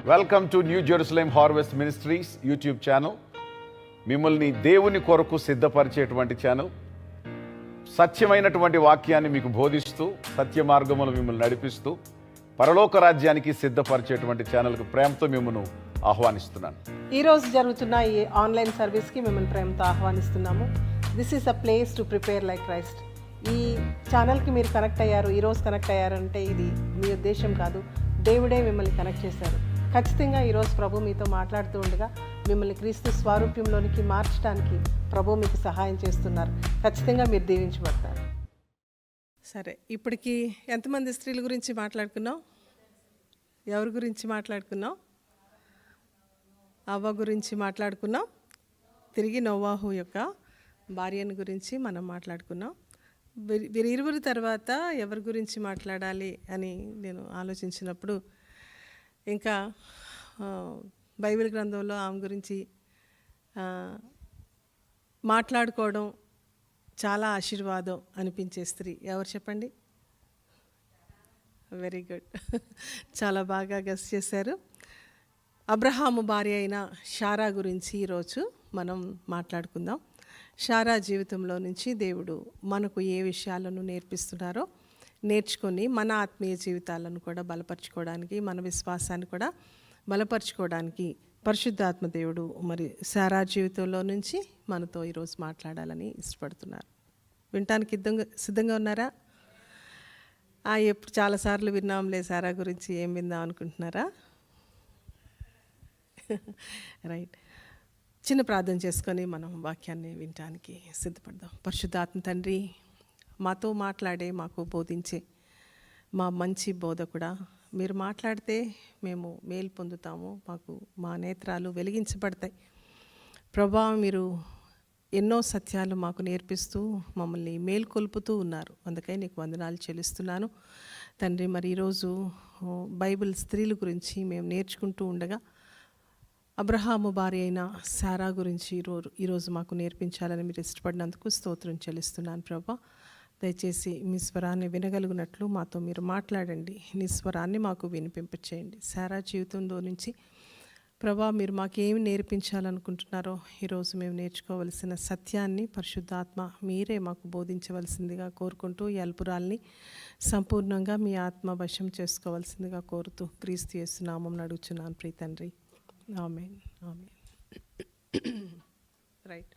Welcome to new Jerusalem harvest ministries YouTube channel. మిమ్మల్ని దేవుని కొరకు సిద్ధపరిచేటువంటి ఛానల్. సత్యమైనటువంటి వాక్యాన్ని మీకు బోధిస్తూ సత్య మార్గములు మిమ్మల్ని నడిపిస్తూ పరలోక రాజ్యానికి సిద్ధపరిచేటువంటి ఛానల్కి ప్రేమతో మిమ్మల్ని ఆహ్వానిస్తున్నాను. ఈరోజు జరుగుతున్న ఈ ఆన్లైన్ సర్వీస్కి మిమ్మల్ని ప్రేమతో ఆహ్వానిస్తున్నాము. This is a place to prepare like Christ. ఈ ఛానల్కి మీరు కనెక్ట్ అయ్యారు, ఈరోజు కనెక్ట్ అయ్యారంటే ఇది మీ ఉద్దేశం కాదు, దేవుడే మిమ్మల్ని కనెక్ట్ చేశారు. ఖచ్చితంగా ఈరోజు ప్రభు మీతో మాట్లాడుతూ ఉండగా మిమ్మల్ని క్రీస్తు స్వరూప్యంలోనికి మార్చడానికి ప్రభు మీకు సహాయం చేస్తున్నారు. ఖచ్చితంగా మీరు దీవించబడతారు. సరే, ఇప్పటికి ఎంతమంది స్త్రీల గురించి మాట్లాడుకున్నాం? ఎవరి గురించి మాట్లాడుకున్నాం? అవ్వ గురించి మాట్లాడుకున్నాం. తిరిగి నోవాహు యొక్క భార్యను గురించి మనం మాట్లాడుకున్నాం. వీరిరువురి తర్వాత ఎవరి గురించి మాట్లాడాలి అని నేను ఆలోచించినప్పుడు ఇంకా బైబిల్ గ్రంథంలో ఆమె గురించి మాట్లాడుకోవడం చాలా ఆశీర్వాదం అనిపించే స్త్రీ ఎవరు చెప్పండి? వెరీ గుడ్, చాలా బాగా గెస్ చేశారు. అబ్రహాము భార్య అయిన శారా గురించి ఈరోజు మనం మాట్లాడుకుందాం. శారా జీవితంలో నుంచి దేవుడు మనకు ఏ విషయాలను నేర్పిస్తున్నారో నేర్చుకొని మన ఆత్మీయ జీవితాలను కూడా బలపరచుకోవడానికి, మన విశ్వాసాన్ని కూడా బలపరచుకోవడానికి పరిశుద్ధాత్మ దేవుడు మరి శారా జీవితంలో నుంచి మనతో ఈరోజు మాట్లాడాలని ఇష్టపడుతున్నారు. వినటానికి సిద్ధంగా ఉన్నారా? ఎప్పుడు చాలాసార్లు విన్నాంలే శారా గురించి, ఏం విందాం అనుకుంటున్నారా? రైట్, చిన్న ప్రార్థన చేసుకొని మనం వాక్యాన్ని వినటానికి సిద్ధపడదాం. పరిశుద్ధాత్మ తండ్రి, మాతో మాట్లాడే, మాకు బోధించే మా మంచి బోధకుడా, మీరు మాట్లాడితే మేము మేలు పొందుతాము, మాకు మా నేత్రాలు వెలిగించబడతాయి. ప్రభా, మీరు ఎన్నో సత్యాలు మాకు నేర్పిస్తూ మమ్మల్ని మేల్కొల్పుతూ ఉన్నారు. అందుకై నీకు వందనాలు చెల్లిస్తున్నాను తండ్రి. మరి ఈరోజు బైబిల్ స్త్రీల గురించి మేము నేర్చుకుంటూ ఉండగా అబ్రహాము భార్య అయిన శారా గురించి ఈరోజు మాకు నేర్పించాలని మీరు ఇష్టపడినందుకు స్తోత్రం చెల్లిస్తున్నాను. ప్రభా, దయచేసి మీ స్వరాన్ని వినగలిగినట్లు మాతో మీరు మాట్లాడండి. నీ స్వరాన్ని మాకు వినిపింపచేయండి. శారా జీవితంలో నుంచి ప్రభా, మీరు మాకేమి నేర్పించాలనుకుంటున్నారో ఈరోజు మేము నేర్చుకోవలసిన సత్యాన్ని పరిశుద్ధాత్మ మీరే మాకు బోధించవలసిందిగా కోరుకుంటూ ఈ అల్పురాల్ని సంపూర్ణంగా మీ ఆత్మ వశం చేసుకోవాల్సిందిగా కోరుతూ క్రీస్తు యేసు నామమున అడుగుచున్నాను ప్రియ తండ్రి. ఆమేన్, ఆమేన్. రైట్,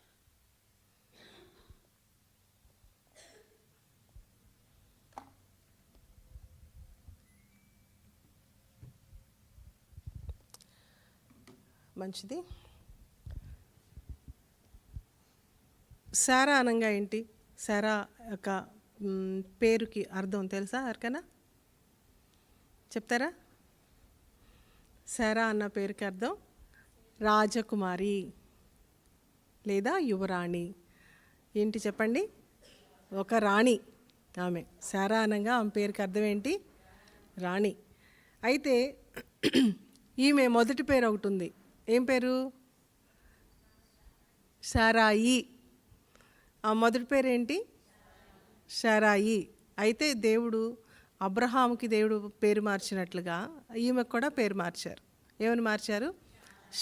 మంచిది. శారా అనగా ఏంటి? శారా యొక్క పేరుకి అర్థం తెలుసా? ఎవరికైనా చెప్తారా? శారా అన్న పేరుకి అర్థం రాజకుమారి లేదా యువరాణి. ఏంటి చెప్పండి? ఒక రాణి ఆమె. శారా అనగా ఆమె పేరుకి అర్థం ఏంటి? రాణి. అయితే ఈమె మొదటి పేరు ఒకటి ఉంది. ఏం పేరు? శారాయి. ఆ మొదటి పేరు ఏంటి? శారాయి. అయితే దేవుడు అబ్రహాముకి దేవుడు పేరు మార్చినట్లుగా ఈమెకు కూడా పేరు మార్చారు. ఏమని మార్చారు?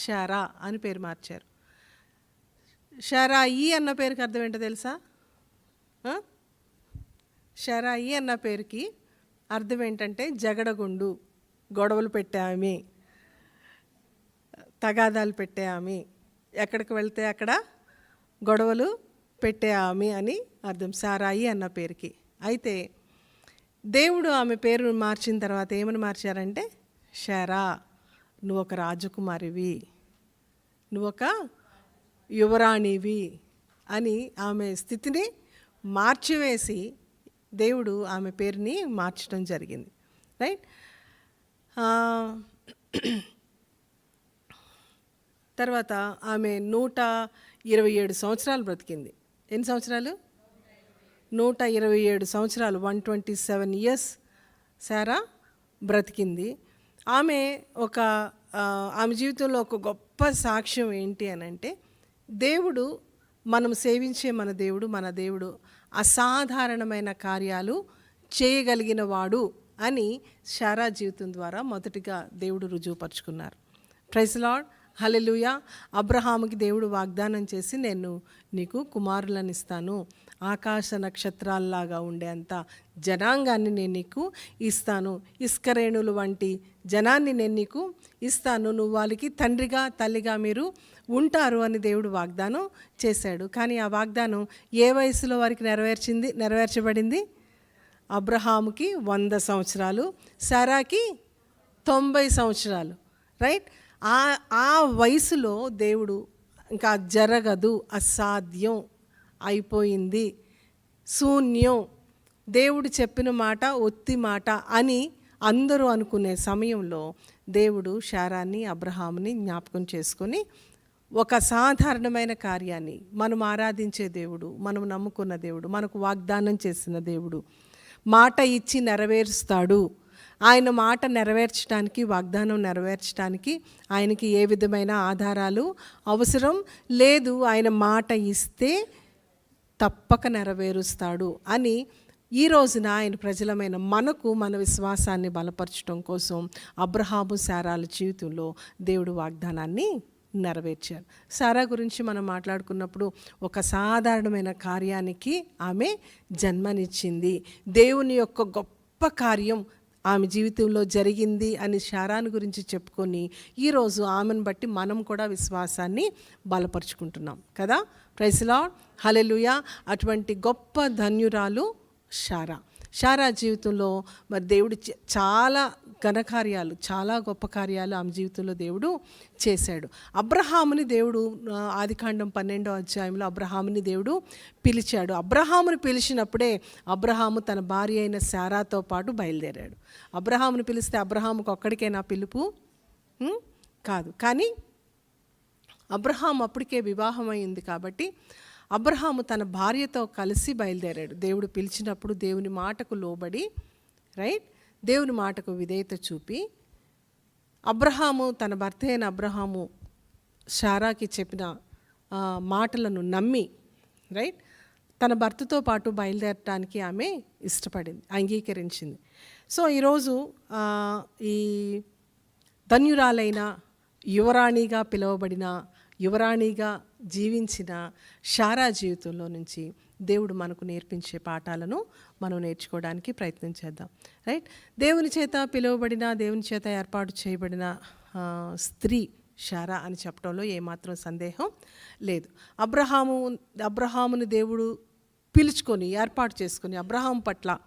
శారా అని పేరు మార్చారు. శారాయి అన్న పేరుకి అర్థం ఏంటో తెలుసా? శారాయి అన్న పేరుకి అర్థం ఏంటంటే జగడగుండు, గొడవలు పెట్టే ఆమె, తగాదాలు పెట్టే ఆమె, ఎక్కడికి వెళ్తే అక్కడ గొడవలు పెట్టే ఆమె అని అర్థం శారాయి అన్న పేరుకి. అయితే దేవుడు ఆమె పేరు మార్చిన తర్వాత ఏమని మార్చారంటే, శారా, నువ్వు ఒక రాజకుమారివి, నువ్వు ఒక యువరాణివి అని ఆమె స్థితిని మార్చివేసి దేవుడు ఆమె పేరుని మార్చడం జరిగింది. రైట్. తర్వాత ఆమె 127 సంవత్సరాలు బ్రతికింది. ఎన్ని సంవత్సరాలు? 127 సంవత్సరాలు, 127 ఇయర్స్ శారా బ్రతికింది. ఆమె జీవితంలో ఒక గొప్ప సాక్ష్యం ఏంటి అని అంటే, దేవుడు, మనం సేవించే మన దేవుడు అసాధారణమైన కార్యాలు చేయగలిగిన వాడు అని శారా జీవితం ద్వారా మొదటిగా దేవుడు రుజువుపరుచుకున్నారు. ప్రైజ్ లార్డ్, హల్లెలూయా. అబ్రహాముకి దేవుడు వాగ్దానం చేసి, నేను నీకు కుమారులను ఇస్తాను, ఆకాశ నక్షత్రాల్లాగా ఉండేంత జనాంగాన్ని నేను నీకు ఇస్తాను, ఇస్కరేణులు వంటి జనాన్ని నేను నీకు ఇస్తాను, నువ్వు వాళ్ళకి తండ్రిగా తల్లిగా మీరు ఉంటారు అని దేవుడు వాగ్దానం చేశాడు. కానీ ఆ వాగ్దానం ఏ వయసులో వారికి నెరవేర్చబడింది? అబ్రహాముకి 100 సంవత్సరాలు, సారాకి 90 సంవత్సరాలు, రైట్? ఆ వయసులో దేవుడు ఇంకా జరగదు, అసాధ్యం అయిపోయింది, శూన్యం, దేవుడు చెప్పిన మాట ఒత్తి మాట అని అందరూ అనుకునే సమయంలో దేవుడు శారాన్ని అబ్రహాముని జ్ఞాపకం చేసుకొని ఒక సాధారణమైన కార్యాన్ని, మనం ఆరాధించే దేవుడు, మనం నమ్ముకున్న దేవుడు, మనకు వాగ్దానం చేసిన దేవుడు, మాట ఇచ్చి నెరవేరుస్తాడు. ఆయన మాట నెరవేర్చడానికి, వాగ్దానం నెరవేర్చడానికి ఆయనకి ఏ విధమైన ఆధారాలు అవసరం లేదు. ఆయన మాట ఇస్తే తప్పక నెరవేరుస్తాడు అని ఈ రోజున ఆయన ప్రజలమైన మనకు మన విశ్వాసాన్ని బలపరచడం కోసం అబ్రహాము శారాల జీవితంలో దేవుడు వాగ్దానాన్ని నెరవేర్చారు. సారా గురించి మనం మాట్లాడుకున్నప్పుడు ఒక సాధారణమైన కార్యానికి ఆమె జన్మనిచ్చింది. దేవుని యొక్క గొప్ప కార్యం ఆమె జీవితంలో జరిగింది అని శారాను గురించి చెప్పుకొని ఈరోజు ఆమెను బట్టి మనం కూడా విశ్వాసాన్ని బలపరుచుకుంటున్నాం కదా. ప్రైజ్ లార్డ్, హల్లెలూయా. అటువంటి గొప్ప ధన్యురాలు శారా జీవితంలో మరి దేవుడు చాలా ఘనకార్యాలు, చాలా గొప్ప కార్యాలు ఆమె జీవితంలో దేవుడు చేశాడు. అబ్రహాముని దేవుడు ఆదికాండం 12వ అధ్యాయంలో అబ్రహాముని దేవుడు పిలిచాడు. అబ్రహాముని పిలిచినప్పుడే అబ్రహాము తన భార్య అయిన శారాతో పాటు బయలుదేరాడు. అబ్రహాముని పిలిస్తే అబ్రహాముకు ఒక్కడికైనా పిలుపు కాదు, కానీ అబ్రహాము అప్పటికే వివాహమైంది కాబట్టి అబ్రహాము తన భార్యతో కలిసి బయలుదేరాడు. దేవుడు పిలిచినప్పుడు దేవుని మాటకు లోబడి, రైట్, దేవుని మాటకు విధేయత చూపి అబ్రహాము తన భర్త అయిన అబ్రహాము శారాకి చెప్పిన మాటలను నమ్మి, రైట్, తన భర్తతో పాటు బయలుదేరటానికి ఆమె ఇష్టపడింది, అంగీకరించింది. సో ఈరోజు ఈ ధన్యురాలైన యువరాణిగా పిలువబడిన, యువరాణిగా జీవించిన శారా జీవితంలో నుంచి దేవుడు మనకు నేర్పించే పాఠాలను మనం నేర్చుకోవడానికి ప్రయత్నం చేద్దాం, రైట్? దేవుని చేత పిలువబడిన, దేవుని చేత ఏర్పాటు చేయబడిన స్త్రీ శారా అని చెప్పడంలో ఏమాత్రం సందేహం లేదు. అబ్రహాముని దేవుడు పిలుచుకొని ఏర్పాటు చేసుకొని అబ్రహాం పట్ల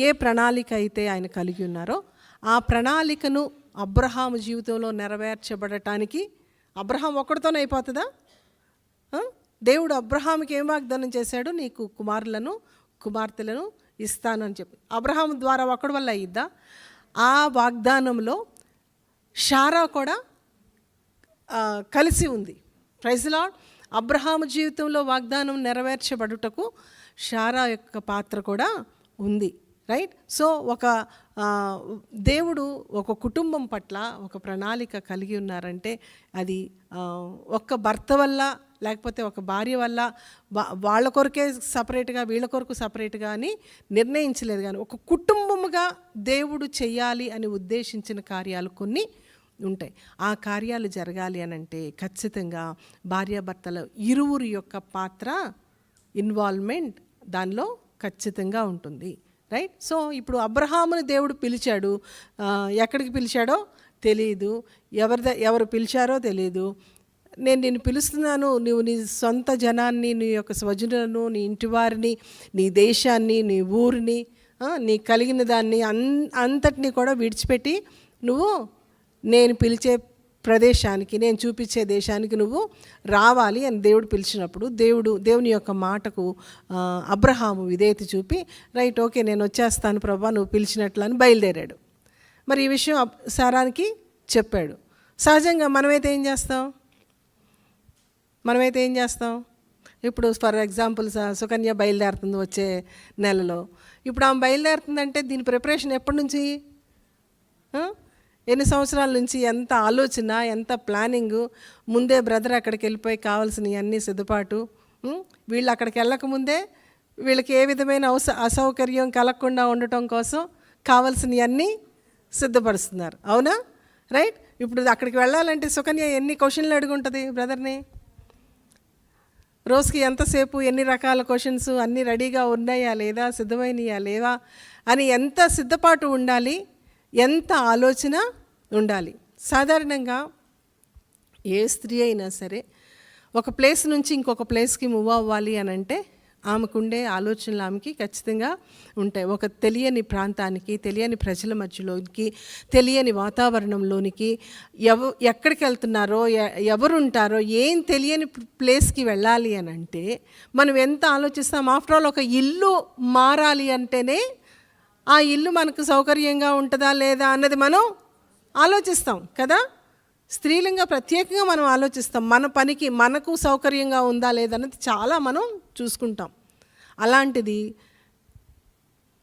ఏ ప్రణాళిక అయితే ఆయన కలిగి ఉన్నారో ఆ ప్రణాళికను అబ్రహాము జీవితంలో నెరవేర్చబడటానికి అబ్రహాం ఒక్కడితోనే అయిపోతుందా? దేవుడు అబ్రహాముకి ఏం వాగ్దానం చేశాడు? నీకు కుమారులను కుమార్తెలను ఇస్తాను అని చెప్పి. అబ్రహాం ద్వారా ఒక్కడి వల్ల అయ్యిద్దా? ఆ వాగ్దానంలో శారా కూడా కలిసి ఉంది. Praise lord. అబ్రహాము జీవితంలో వాగ్దానం నెరవేర్చబడుటకు శారా యొక్క పాత్ర కూడా ఉంది, రైట్? సో ఒక దేవుడు ఒక కుటుంబం పట్ల ఒక ప్రణాళిక కలిగి ఉన్నారంటే అది ఒక్క భర్త వల్ల లేకపోతే ఒక భార్య వల్ల వాళ్ళ కొరకే సపరేట్గా వీళ్ళ కొరకు సపరేట్గా అని నిర్ణయించలేదు, కానీ ఒక కుటుంబముగా దేవుడు చెయ్యాలి అని ఉద్దేశించిన కార్యాలు కొన్ని ఉంటాయి. ఆ కార్యాలు జరగాలి అని అంటే ఖచ్చితంగా భార్యాభర్తల ఇరువురి యొక్క పాత్ర, ఇన్వాల్వ్మెంట్ దానిలో ఖచ్చితంగా ఉంటుంది, రైట్? సో ఇప్పుడు అబ్రహాముని దేవుడు పిలిచాడు, ఎక్కడికి పిలిచాడో తెలియదు, ఎవరు పిలిచారో తెలియదు. నేను నిన్ను పిలుస్తున్నాను, నువ్వు నీ సొంత జనాన్ని, నీ యొక్క స్వజనులను, నీ ఇంటి వారిని, నీ దేశాన్ని, నీ ఊరిని, నీ కలిగిన దాన్ని అంతటినీ కూడా విడిచిపెట్టి నువ్వు నేను పిలిచే ప్రదేశానికి, నేను చూపించే దేశానికి నువ్వు రావాలి అని దేవుడు పిలిచినప్పుడు దేవుని యొక్క మాటకు అబ్రహాము విధేయత చూపి, రైట్, ఓకే, నేను వచ్చేస్తాను ప్రభా, నువ్వు పిలిచినట్లు అని బయలుదేరాడు. మరి ఈ విషయం శారానికి చెప్పాడు. సహజంగా మనమైతే ఏం చేస్తాం? ఇప్పుడు ఫర్ ఎగ్జాంపుల్ సుకన్య బయలుదేరుతుంది వచ్చే నెలలో. ఇప్పుడు ఆమె బయలుదేరుతుందంటే దీని ప్రిపరేషన్ ఎప్పటి నుంచి, ఎన్ని సంవత్సరాల నుంచి, ఎంత ఆలోచన, ఎంత ప్లానింగు, ముందే బ్రదర్ అక్కడికి వెళ్ళిపోయి కావాల్సినవి అన్నీ సిద్ధపాటు, వీళ్ళు అక్కడికి వెళ్ళకముందే వీళ్ళకి ఏ విధమైన అసౌకర్యం కలగకుండా ఉండటం కోసం కావాల్సినవి అన్నీ సిద్ధపరుస్తున్నారు, అవునా? రైట్? ఇప్పుడు అక్కడికి వెళ్ళాలంటే సుకన్య ఎన్ని క్వశ్చన్లు అడుగుంటుంది బ్రదర్ని, రోజుకి ఎంతసేపు, ఎన్ని రకాల క్వశ్చన్స్, అన్నీ రెడీగా ఉన్నాయా లేదా, సిద్ధమైనయా లేవా అని ఎంత సిద్ధపాటు ఉండాలి, ఎంత ఆలోచన ఉండాలి. సాధారణంగా ఏ స్త్రీ అయినా సరే ఒక ప్లేస్ నుంచి ఇంకొక ప్లేస్కి మూవ్ అవ్వాలి అని అంటే ఆమెకుండే ఆలోచనలు ఆమెకి ఖచ్చితంగా ఉంటాయి. ఒక తెలియని ప్రాంతానికి, తెలియని ప్రజల మధ్యలోనికి, తెలియని వాతావరణంలోనికి, ఎక్కడికి వెళ్తున్నారో, ఎవరుంటారో, ఏం తెలియని ప్లేస్కి వెళ్ళాలి అని అంటే మనం ఎంత ఆలోచిస్తాం. ఆఫ్టర్ ఆల్ ఒక ఇల్లు మారాలి అంటేనే ఆ ఇల్లు మనకు సౌకర్యంగా ఉంటుందా లేదా అన్నది మనం ఆలోచిస్తాం కదా. స్త్రీలింగా ప్రత్యేకంగా మనం ఆలోచిస్తాం. మన పనికి మనకు సౌకర్యంగా ఉందా లేదన్నది చాలా మనం చూసుకుంటాం. అలాంటిది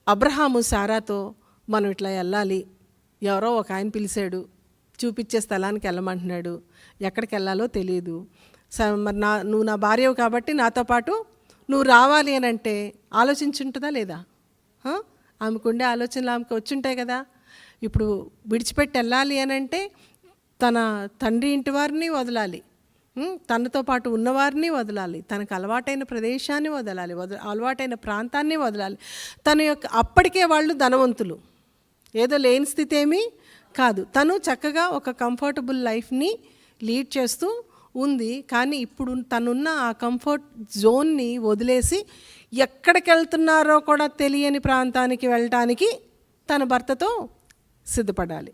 అబ్రహాము సారాతో మనం ఇట్లా వెళ్ళాలి, ఎవరో ఒక ఆయన పిలిచాడు, చూపించే స్థలానికి వెళ్ళమంటున్నాడు, ఎక్కడికి వెళ్ళాలో తెలియదు. మరి నువ్వు నా భార్యవు కాబట్టి నాతో పాటు నువ్వు రావాలి అని అంటే ఆలోచించుంటుందా లేదా? ఆమెకుండే ఆలోచనలు ఆమెకు వచ్చుంటాయి కదా. ఇప్పుడు విడిచిపెట్టి వెళ్ళాలి అని అంటే తన తండ్రి ఇంటి వారిని వదలాలి, తనతో పాటు ఉన్నవారిని వదలాలి, తనకు అలవాటైన ప్రదేశాన్ని వదలాలి, అలవాటైన ప్రాంతాన్ని వదలాలి. తన యొక్క అప్పటికే వాళ్ళు ధనవంతులు, ఏదో లేని స్థితి ఏమీ కాదు. తను చక్కగా ఒక కంఫర్టబుల్ లైఫ్ని లీడ్ చేస్తూ ఉంది. కానీ ఇప్పుడు తనున్న ఆ కంఫర్ట్ జోన్ని వదిలేసి ఎక్కడికి వెళ్తున్నారో కూడా తెలియని ప్రాంతానికి వెళ్ళటానికి తన భర్తతో సిద్ధపడాలి.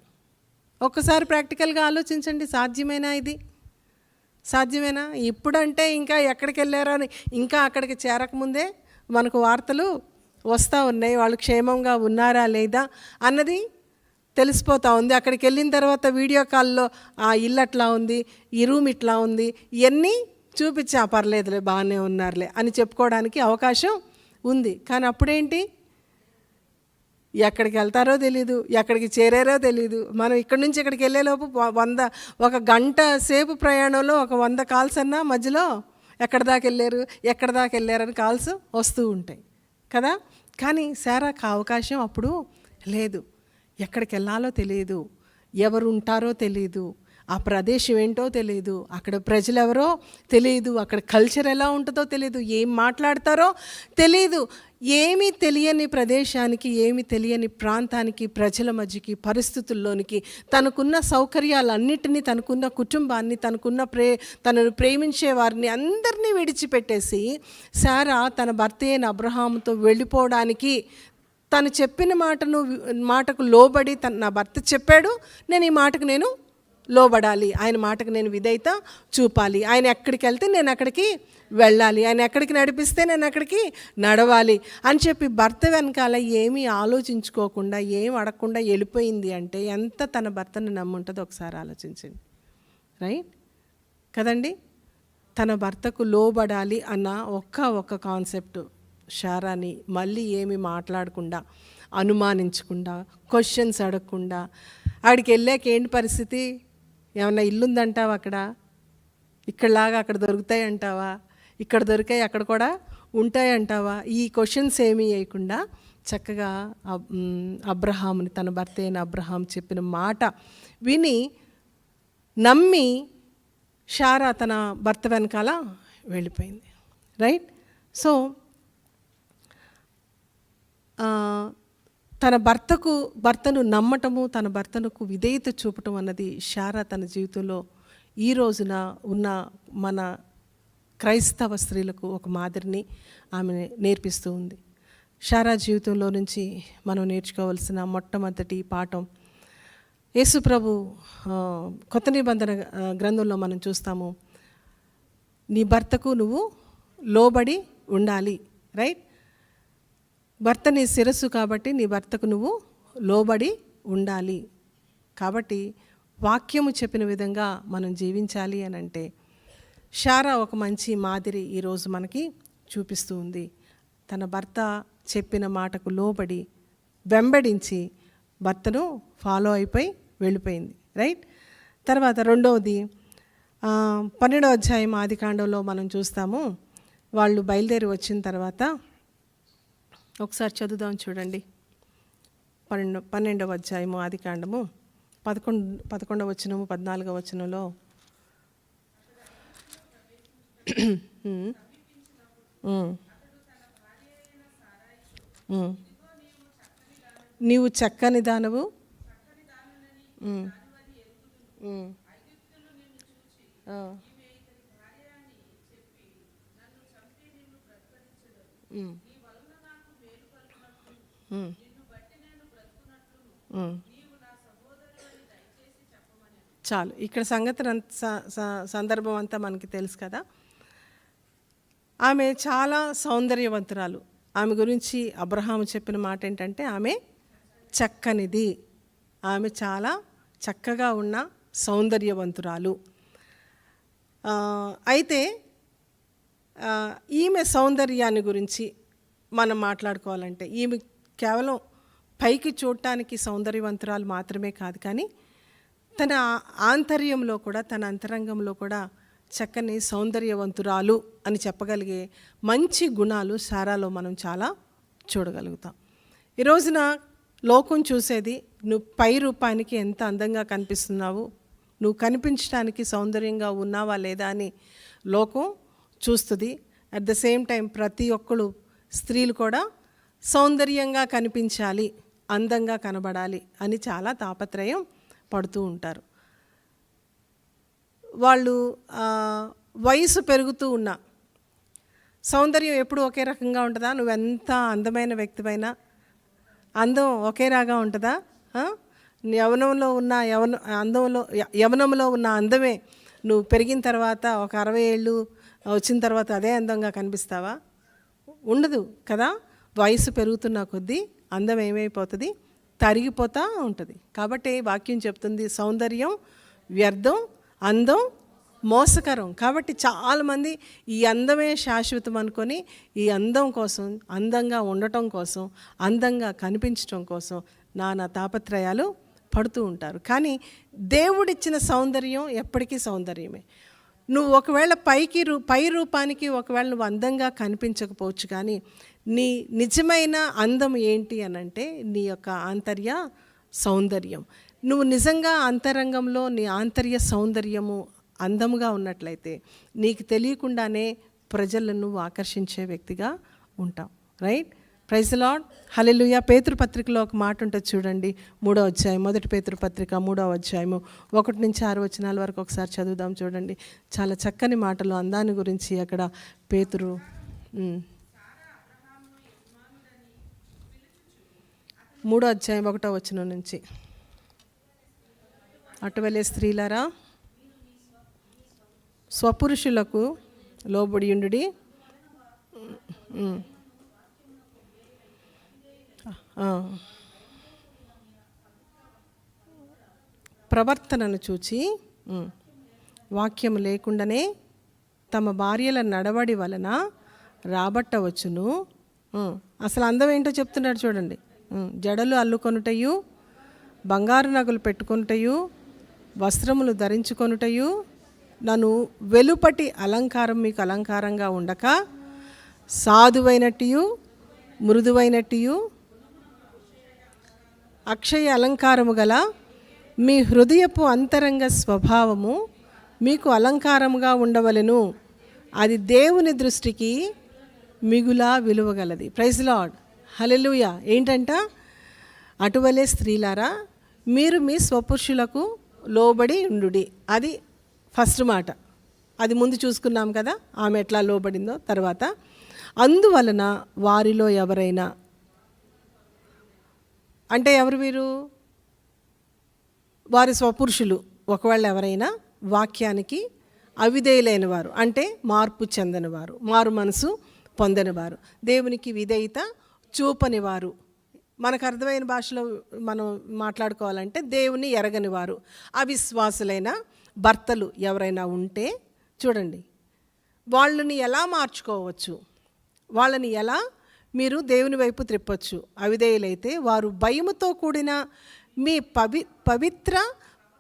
ఒక్కసారి ప్రాక్టికల్గా ఆలోచించండి, సాధ్యమేనా? ఇది సాధ్యమేనా? ఇప్పుడంటే ఇంకా ఎక్కడికి వెళ్ళారో అని, ఇంకా అక్కడికి చేరకముందే మనకు వార్తలు వస్తూ ఉన్నాయి, వాళ్ళు క్షేమంగా ఉన్నారా లేదా అన్నది తెలిసిపోతూ ఉంది. అక్కడికి వెళ్ళిన తర్వాత వీడియో కాల్లో ఆ ఇల్లు అట్లా ఉంది, ఈ రూమ్ ఇట్లా ఉంది, ఇవన్నీ చూపించా, పర్లేదులే బాగానే ఉన్నారులే అని చెప్పుకోవడానికి అవకాశం ఉంది. కానీ అప్పుడేంటి, ఎక్కడికి వెళ్తారో తెలీదు, ఎక్కడికి చేరారో తెలీదు. మనం ఇక్కడి నుంచి ఇక్కడికి వెళ్ళేలోపు 1 గంట సేపు ప్రయాణంలో ఒక 100 కాల్స్ అన్నా మధ్యలో ఎక్కడి దాకా వెళ్ళారని కాల్స్ వస్తూ ఉంటాయి కదా. కానీ శారాకు అవకాశం అప్పుడు లేదు. ఎక్కడికి వెళ్ళాలో తెలియదు, ఎవరు ఉంటారో తెలియదు, ఆ ప్రదేశం ఏంటో తెలియదు, అక్కడ ప్రజలు ఎవరో తెలియదు, అక్కడ కల్చర్ ఎలా ఉంటుందో తెలియదు, ఏం మాట్లాడతారో తెలియదు. ఏమీ తెలియని ప్రదేశానికి, ఏమీ తెలియని ప్రాంతానికి, ప్రజల మధ్యకి, పరిస్థితుల్లోనికి, తనకున్న సౌకర్యాలన్నిటినీ, తనకున్న కుటుంబాన్ని, తనను ప్రేమించే వారిని అందరినీ విడిచిపెట్టేసి శారా తన భర్త అయిన అబ్రహాముతో వెళ్ళిపోవడానికి, తను చెప్పిన మాటకు లోబడి, నా భర్త చెప్పాడు, నేను ఈ మాటకు నేను లోబడాలి, ఆయన మాటకు నేను విధేయత చూపాలి, ఆయన ఎక్కడికి వెళ్తే నేను అక్కడికి వెళ్ళాలి, ఆయన ఎక్కడికి నడిపిస్తే నేను అక్కడికి నడవాలి అని చెప్పి భర్త వెనకాల ఏమీ ఆలోచించుకోకుండా, ఏం అడగకుండా వెళ్ళిపోయింది అంటే ఎంత తన భర్తను నమ్ముంటుందో ఒకసారి ఆలోచించండి. రైట్ కదండి. తన భర్తకు లోబడాలి అన్న ఒక్క కాన్సెప్ట్ శారాని మళ్ళీ ఏమి మాట్లాడకుండా, అనుమానించకుండా, క్వశ్చన్స్ అడగకుండా, అక్కడికి వెళ్ళాక ఏంటి పరిస్థితి, ఏమన్నా ఇల్లుందంటావా అక్కడ, ఇక్కడలాగా అక్కడ దొరుకుతాయి అంటావా, ఇక్కడ దొరికాయి అక్కడ కూడా ఉంటాయి అంటావా, ఈ క్వశ్చన్స్ ఏమీ వేయకుండా చక్కగా అబ్రహాముని, తన భర్త అయిన అబ్రహాం చెప్పిన మాట విని నమ్మి శారా తన భర్త వెనకాల వెళ్ళిపోయింది. రైట్. సో తన భర్తను నమ్మటము, తన భర్తకు విధేయత చూపటం అన్నది శారా తన జీవితంలో ఈ రోజున ఉన్న మన క్రైస్తవ స్త్రీలకు ఒక మాదిరిని ఆమె నేర్పిస్తూ ఉంది. శారా జీవితంలో నుంచి మనం నేర్చుకోవాల్సిన మొట్టమొదటి పాఠం, యేసు ప్రభు కొత్త నిబంధన గ్రంథంలో మనం చూస్తాము, నీ భర్తకు నువ్వు లోబడి ఉండాలి. రైట్. భర్త నీ శిరస్సు కాబట్టి నీ భర్తకు నువ్వు లోబడి ఉండాలి. కాబట్టి వాక్యము చెప్పిన విధంగా మనం జీవించాలి అని అంటే శారా ఒక మంచి మాదిరి ఈరోజు మనకి చూపిస్తూ ఉంది. తన భర్త చెప్పిన మాటకు లోబడి వెంబడించి భర్తను ఫాలో అయిపోయి వెళ్ళిపోయింది. రైట్. తర్వాత రెండవది 12వ అధ్యాయం ఆదికాండంలో మనం చూస్తాము. వాళ్ళు బయలుదేరి వచ్చిన తర్వాత ఒకసారి చదువుదాం చూడండి. 12వ అధ్యాయము ఆదికాండము 11వ వచనము 14వ వచనంలో నీవు చక్కని దానవు, చాలు. ఇక్కడ సందర్భం అంతా మనకి తెలుసు కదా. ఆమె చాలా సౌందర్యవంతురాలు. ఆమె గురించి అబ్రహాము చెప్పిన మాట ఏంటంటే ఆమె చక్కనిది. ఆమె చాలా చక్కగా ఉన్న సౌందర్యవంతురాలు. అయితే ఈమె సౌందర్యాన్ని గురించి మనం మాట్లాడుకోవాలంటే ఈమె కేవలం పైకి చూడటానికి సౌందర్యవంతురాలు మాత్రమే కాదు, కానీ తన ఆంతర్యంలో కూడా, తన అంతరంగంలో కూడా చక్కని సౌందర్యవంతురాలు అని చెప్పగలిగే మంచి గుణాలు సారాలో మనం చాలా చూడగలుగుతాం. ఈ రోజున లోకం చూసేది నువ్వు పై రూపానికి ఎంత అందంగా కనిపిస్తున్నావు, నువ్వు కనిపించడానికి సౌందర్యంగా ఉన్నావా లేదా అని లోకం చూస్తుంది. అట్ ద సేమ్ టైం ప్రతి ఒక్కరు స్త్రీలు కూడా సౌందర్యంగా కనిపించాలి, అందంగా కనబడాలి అని చాలా తాపత్రయం పడుతూ ఉంటారు. వాళ్ళు వయసు పెరుగుతూ ఉన్నా సౌందర్యం ఎప్పుడు ఒకే రకంగా ఉంటుందా? నువ్వెంత అందమైన వ్యక్తివైనా అందం ఒకేలాగా ఉంటుందా? యవనంలో ఉన్న యవనంలో ఉన్న అందమే నువ్వు పెరిగిన తర్వాత ఒక 60 ఏళ్ళు వచ్చిన తర్వాత అదే అందంగా కనిపిస్తావా? ఉండదు కదా. వయసు పెరుగుతున్న కొద్దీ అందం ఏమైపోతుంది? తరిగిపోతూ ఉంటుంది. కాబట్టి వాక్యం చెప్తుంది సౌందర్యం వ్యర్థం, అందం మోసకరం. కాబట్టి చాలామంది ఈ అందమే శాశ్వతం అనుకొని ఈ అందం కోసం, అందంగా ఉండటం కోసం, అందంగా కనిపించటం కోసం నానా తాపత్రయాలు పడుతూ ఉంటారు. కానీ దేవుడిచ్చిన సౌందర్యం ఎప్పటికీ సౌందర్యమే. నువ్వు ఒకవేళ పై రూపానికి ఒకవేళ నువ్వు అందంగా కనిపించకపోవచ్చు, కానీ నీ నిజమైన అందం ఏంటి అనంటే నీ యొక్క ఆంతర్య సౌందర్యం. నువ్వు నిజంగా అంతరంగంలో నీ ఆంతర్య సౌందర్యము అందముగా ఉన్నట్లయితే నీకు తెలియకుండానే ప్రజలను నువ్వు ఆకర్షించే వ్యక్తిగా ఉంటావు. Right? Praise the lord. Hallelujah. పేతురు పత్రికలో ఒక మాట ఉంటుంది చూడండి, 3వ అధ్యాయం, మొదటి పేతురు పత్రిక 3వ అధ్యాయము 1 నుంచి 6 వచనాల వరకు ఒకసారి చదువుదాం చూడండి. చాలా చక్కని మాటలు అందాన్ని గురించి అక్కడ పేతురు 3వ అధ్యాయం 1వ వచనం నుంచి, అటువలే స్త్రీలారా స్వపురుషులకు లోబడియుండుడి, ప్రవర్తనను చూచి వాక్యం లేకుండానే తమ భార్యల నడవడి వలన రాబట్టవచ్చును. అసలు అందం ఏంటో చెప్తున్నాడు చూడండి. జడలు అల్లుకొనుటయు, బంగారు నగలు పెట్టుకొనుటయు, వస్త్రములు ధరించుకొనుటయు, నన్ను వెలుపటి అలంకారం మీకు అలంకారంగా ఉండక సాధువైనట్టు మృదువైనట్టు అక్షయ అలంకారము గల మీ హృదయపు అంతరంగ స్వభావము మీకు అలంకారముగా ఉండవలెను, అది దేవుని దృష్టికి మిగులా విలువగలది. Praise lord. హల్లెలూయా. ఏంటంట? అటువలే స్త్రీలారా మీరు మీ స్వపురుషులకు లోబడి ఉండుడి. అది ఫస్ట్ మాట. అది ముందు చూసుకున్నాం కదా, ఆమె ఎట్లా లోబడిందో. తర్వాత అందువలన వారిలో ఎవరైనా, అంటే ఎవరు వీరు? వారి స్వపురుషులు ఒకవేళ ఎవరైనా వాక్యానికి అవిధేయులైన వారు, అంటే మార్పు చెందని వారు, మారు మనసు పొందని వారు, దేవునికి విధేయత చూపని వారు, మనకు అర్థమైన భాషలో మనం మాట్లాడుకోవాలంటే దేవుని ఎరగని వారు, అవిశ్వాసులైన భర్తలు ఎవరైనా ఉంటే చూడండి, వాళ్ళని ఎలా మార్చుకోవచ్చు, వాళ్ళని ఎలా మీరు దేవుని వైపు త్రిప్పొచ్చు. అవిధేయులైతే వారు భయముతో కూడిన మీ పవిత్ర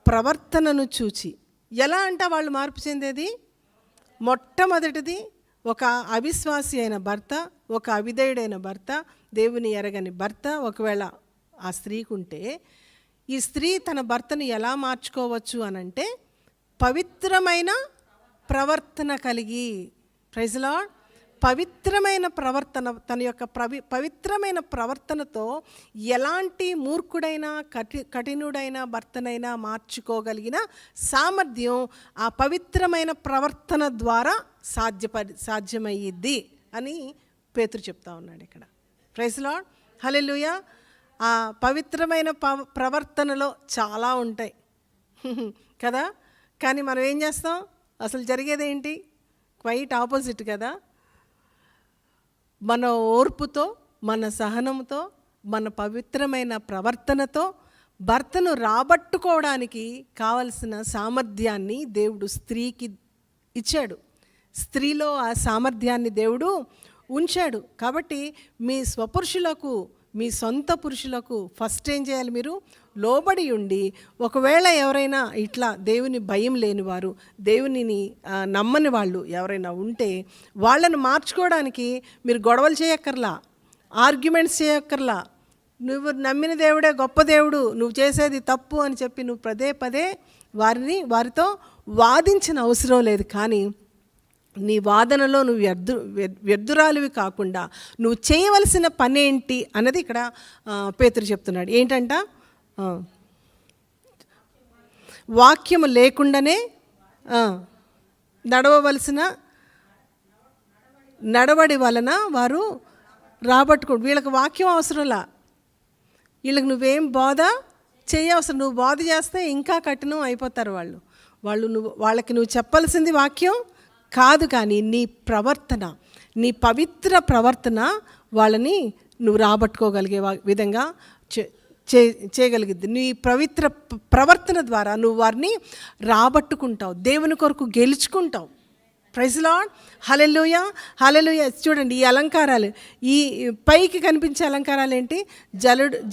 ప్రవర్తనను చూచి. ఎలా అంట వాళ్ళు మార్పు చెందేది? మొట్టమొదటిది ఒక అవిశ్వాసి అయిన భర్త, ఒక అవిధేయుడైన భర్త, దేవుని ఎరగని భర్త ఒకవేళ ఆ స్త్రీకి ఉంటే ఈ స్త్రీ తన భర్తను ఎలా మార్చుకోవచ్చు అనంటే పవిత్రమైన ప్రవర్తన కలిగి, ప్రైజ్ లార్డ్, పవిత్రమైన ప్రవర్తన, తన యొక్క పవిత్రమైన ప్రవర్తనతో ఎలాంటి మూర్ఖుడైనా కఠినుడైన భర్తనైనా మార్చుకోగలిగిన సామర్థ్యం ఆ పవిత్రమైన ప్రవర్తన ద్వారా సాధ్యమయ్యిద్ది అని పేతురు చెప్తా ఉన్నాడు ఇక్కడ. ప్రైజ్ లార్డ్, హల్లెలూయా. ఆ పవిత్రమైన ప్రవర్తనలో చాలా ఉంటాయి కదా, కానీ మనం ఏం చేస్తాం? అసలు జరిగేది ఏంటి? క్వైట్ ఆపోజిట్ కదా. మన ఓర్పుతో, మన సహనంతో, మన పవిత్రమైన ప్రవర్తనతో భర్తను రాబట్టుకోవడానికి కావలసిన సామర్థ్యాన్ని దేవుడు స్త్రీకి ఇచ్చాడు. స్త్రీలో ఆ సామర్థ్యాన్ని దేవుడు ఉంచాడు. కాబట్టి మీ స్వపురుషులకు, మీ సొంత పురుషులకు ఫస్ట్ ఏం చేయాలి? మీరు లోబడి ఉండి, ఒకవేళ ఎవరైనా ఇట్లా దేవుని భయం లేనివారు, దేవునిని నమ్మని వాళ్ళు ఎవరైనా ఉంటే వాళ్ళను మార్చుకోవడానికి మీరు గొడవలు చేయక్కర్లా, ఆర్గ్యుమెంట్స్ చేయక్కర్లా. నువ్వు నమ్మిన దేవుడే గొప్ప దేవుడు, నువ్వు చేసేది తప్పు అని చెప్పి నువ్వు పదే పదే వారితో వాదించిన అవసరం లేదు. కానీ నీ వాదనలో నువ్వు వ్యర్థురాలివి కాకుండా నువ్వు చేయవలసిన పని ఏంటి అన్నది ఇక్కడ పేతురు చెప్తున్నాడు. ఏంటంట? వాక్యము లేకుండానే నడవవలసిన నడవడి వలన వారు రాబట్టుకో. వీళ్ళకి వాక్యం అవసరంలా, వీళ్ళకి నువ్వేం బోధ చేయవసరం. నువ్వు బోధ చేస్తే ఇంకా కఠినం అయిపోతారు వాళ్ళు. వాళ్ళకి నువ్వు చెప్పాల్సింది వాక్యం కాదు, కానీ నీ ప్రవర్తన, నీ పవిత్ర ప్రవర్తన వాళ్ళని నువ్వు రాబట్టుకోగలిగే విధంగా చేయగలిగిద్ది. నీ పవిత్ర ప్రవర్తన ద్వారా నువ్వు వారిని రాబట్టుకుంటావు, దేవుని కొరకు గెలుచుకుంటావు. ప్రైజ్ లార్డ్, హల్లెలూయా, హల్లెలూయా. చూడండి, ఈ అలంకారాలు, ఈ పైకి కనిపించే అలంకారాలు ఏంటి?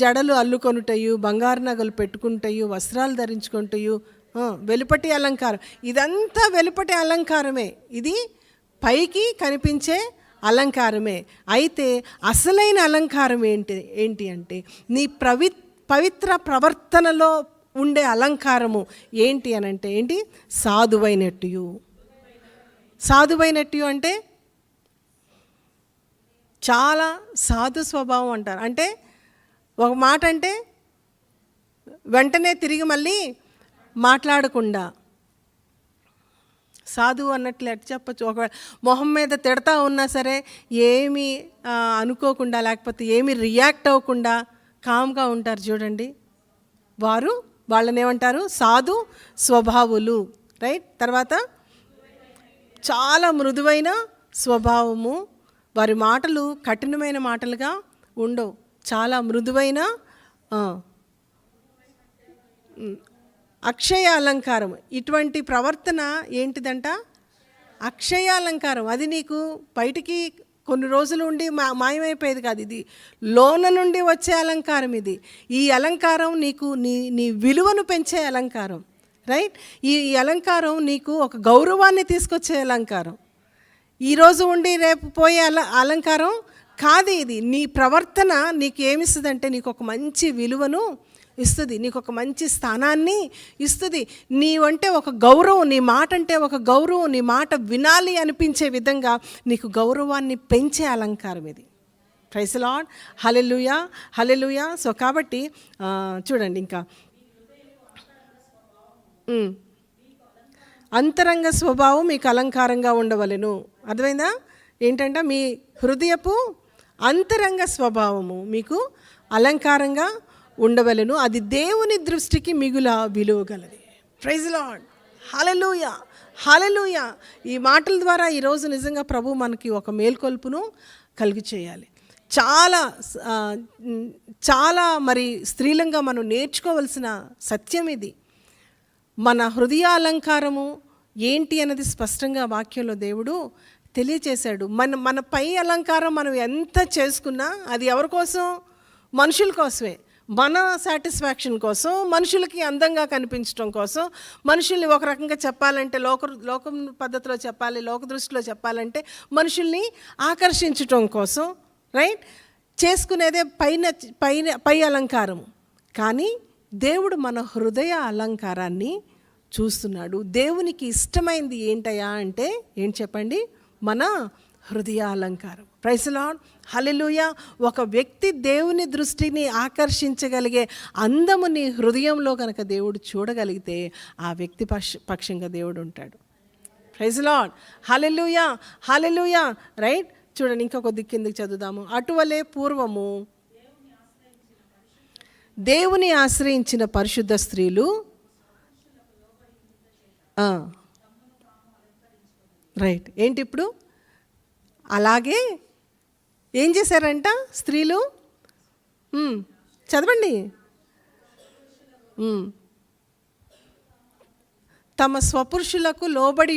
జడలు అల్లుకొనుటయు, బంగారు నగలు పెట్టుకుంటాయు, వస్త్రాలు ధరించుకుంటాయు, వెలుపటి అలంకారం. ఇదంతా వెలుపటి అలంకారమే, ఇది పైకి కనిపించే అలంకారమే. అయితే అసలైన అలంకారం ఏంటి అంటే నీ పవిత్ర ప్రవర్తనలో ఉండే అలంకారము ఏంటి అనంటే ఏంటి? సాధువైనట్టు. సాధువైనట్టు అంటే చాలా సాధు స్వభావం అంటారు. అంటే ఒక మాట అంటే వెంటనే తిరిగి మళ్ళీ మాట్లాడకుండా, సాధువు అన్నట్లు ఎట్లా చెప్పచ్చు? ఒకవేళ మొహం మీద తిడతా ఉన్నా సరే ఏమీ అనుకోకుండా, లేకపోతే ఏమీ రియాక్ట్ అవ్వకుండా కామ్గా ఉంటారు చూడండి, వాళ్ళని ఏమంటారు? సాధు స్వభావులు. రైట్. తర్వాత చాలా మృదువైన స్వభావము. వారి మాటలు కఠినమైన మాటలుగా ఉండవు, చాలా మృదువైన అక్షయ అలంకారం. ఇటువంటి ప్రవర్తన ఏంటిదంట? అక్షయ అలంకారం. అది నీకు బయటికి కొన్ని రోజులు ఉండి మాయమైపోయేది కాదు, ఇది లోన నుండి వచ్చే అలంకారం. ఈ అలంకారం నీకు నీ విలువను పెంచే అలంకారం. రైట్. ఈ అలంకారం నీకు ఒక గౌరవాన్ని తీసుకొచ్చే అలంకారం. ఈరోజు ఉండి రేపు పోయే అలంకారం కాదు ఇది. నీ ప్రవర్తన నీకు ఏమిస్తుందంటే నీకు ఒక మంచి విలువను ఇస్తుంది, నీకు ఒక మంచి స్థానాన్ని ఇస్తుంది. నీవంటే ఒక గౌరవం, నీ మాట అంటే ఒక గౌరవం, నీ మాట వినాలి అనిపించే విధంగా నీకు గౌరవాన్ని పెంచే అలంకారం ఇది. ప్రైజ్ లార్డ్, హల్లెలూయా, హల్లెలూయా. సో కాబట్టి చూడండి, ఇంకా అంతరంగ స్వభావం మీకు అలంకారంగా ఉండవలెను. అర్థమైందా? ఏంటంటే మీ హృదయపు అంతరంగ స్వభావము మీకు అలంకారంగా ఉండవలెను, అది దేవుని దృష్టికి మిగుల విలువగలది. ప్రైజ్ లార్డ్, హల్లెలూయా, హల్లెలూయా. ఈ మాటల ద్వారా ఈరోజు నిజంగా ప్రభు మనకి ఒక మేల్కొల్పును కలిగి చేయాలి. చాలా మరి స్త్రీలంగా మనం నేర్చుకోవలసిన సత్యం ఇది. మన హృదయాలంకారము ఏంటి అన్నది స్పష్టంగా వాక్యంలో దేవుడు తెలియచేశాడు. మన పై అలంకారం మనం ఎంత చేసుకున్నా అది ఎవరి కోసం? మనుషుల కోసమే. మన సాటిస్ఫాక్షన్ కోసం, మనుషులకి అందంగా కనిపించడం కోసం, మనుషుల్ని ఒక రకంగా చెప్పాలంటే లోకం పద్ధతిలో చెప్పాలి, లోక దృష్టిలో చెప్పాలంటే మనుషుల్ని ఆకర్షించటం కోసం, రైట్, చేసుకునేదే పై అలంకారం. కానీ దేవుడు మన హృదయ అలంకారాన్ని చూస్తున్నాడు. దేవునికి ఇష్టమైంది ఏంటయ్యా అంటే ఏం చెప్పండి? మన హృదయ అలంకారం. ప్రైజ్ ది లార్డ్, హల్లెలూయా. ఒక వ్యక్తి దేవుని దృష్టిని ఆకర్షించగలిగే అందము నీ హృదయంలో కనుక దేవుడు చూడగలిగితే ఆ వ్యక్తి పక్షంగా దేవుడు ఉంటాడు. Praise the lord, hallelujah, hallelujah. Right, చూడండి ఇంకా కొద్ది కిందకి చదువుదాము. అటువలే పూర్వము దేవుని ఆశ్రయించిన పరిశుద్ధ స్త్రీలు రైట్ ఏంటి ఇప్పుడు అలాగే ఏం చేశారంట స్త్రీలు? చదవండి. తమ స్వపురుషులకు లోబడి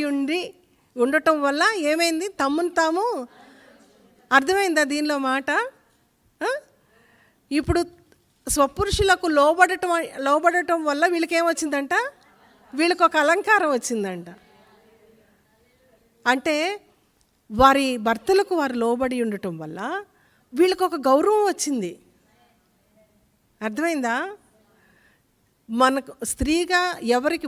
ఉండటం వల్ల ఏమైంది? తమ్మును తాము, అర్థమైందా దీనిలో మాట? ఇప్పుడు స్వపురుషులకు లోబడటం వల్ల వీళ్ళకి ఏమొచ్చిందంట? వీళ్ళకి ఒక అలంకారం వచ్చిందంట. అంటే వారి భర్తలకు వారు లోబడి ఉండటం వల్ల వీళ్ళకి ఒక గౌరవం వచ్చింది. అర్థమైందా? మనకు స్త్రీగా ఎవరికి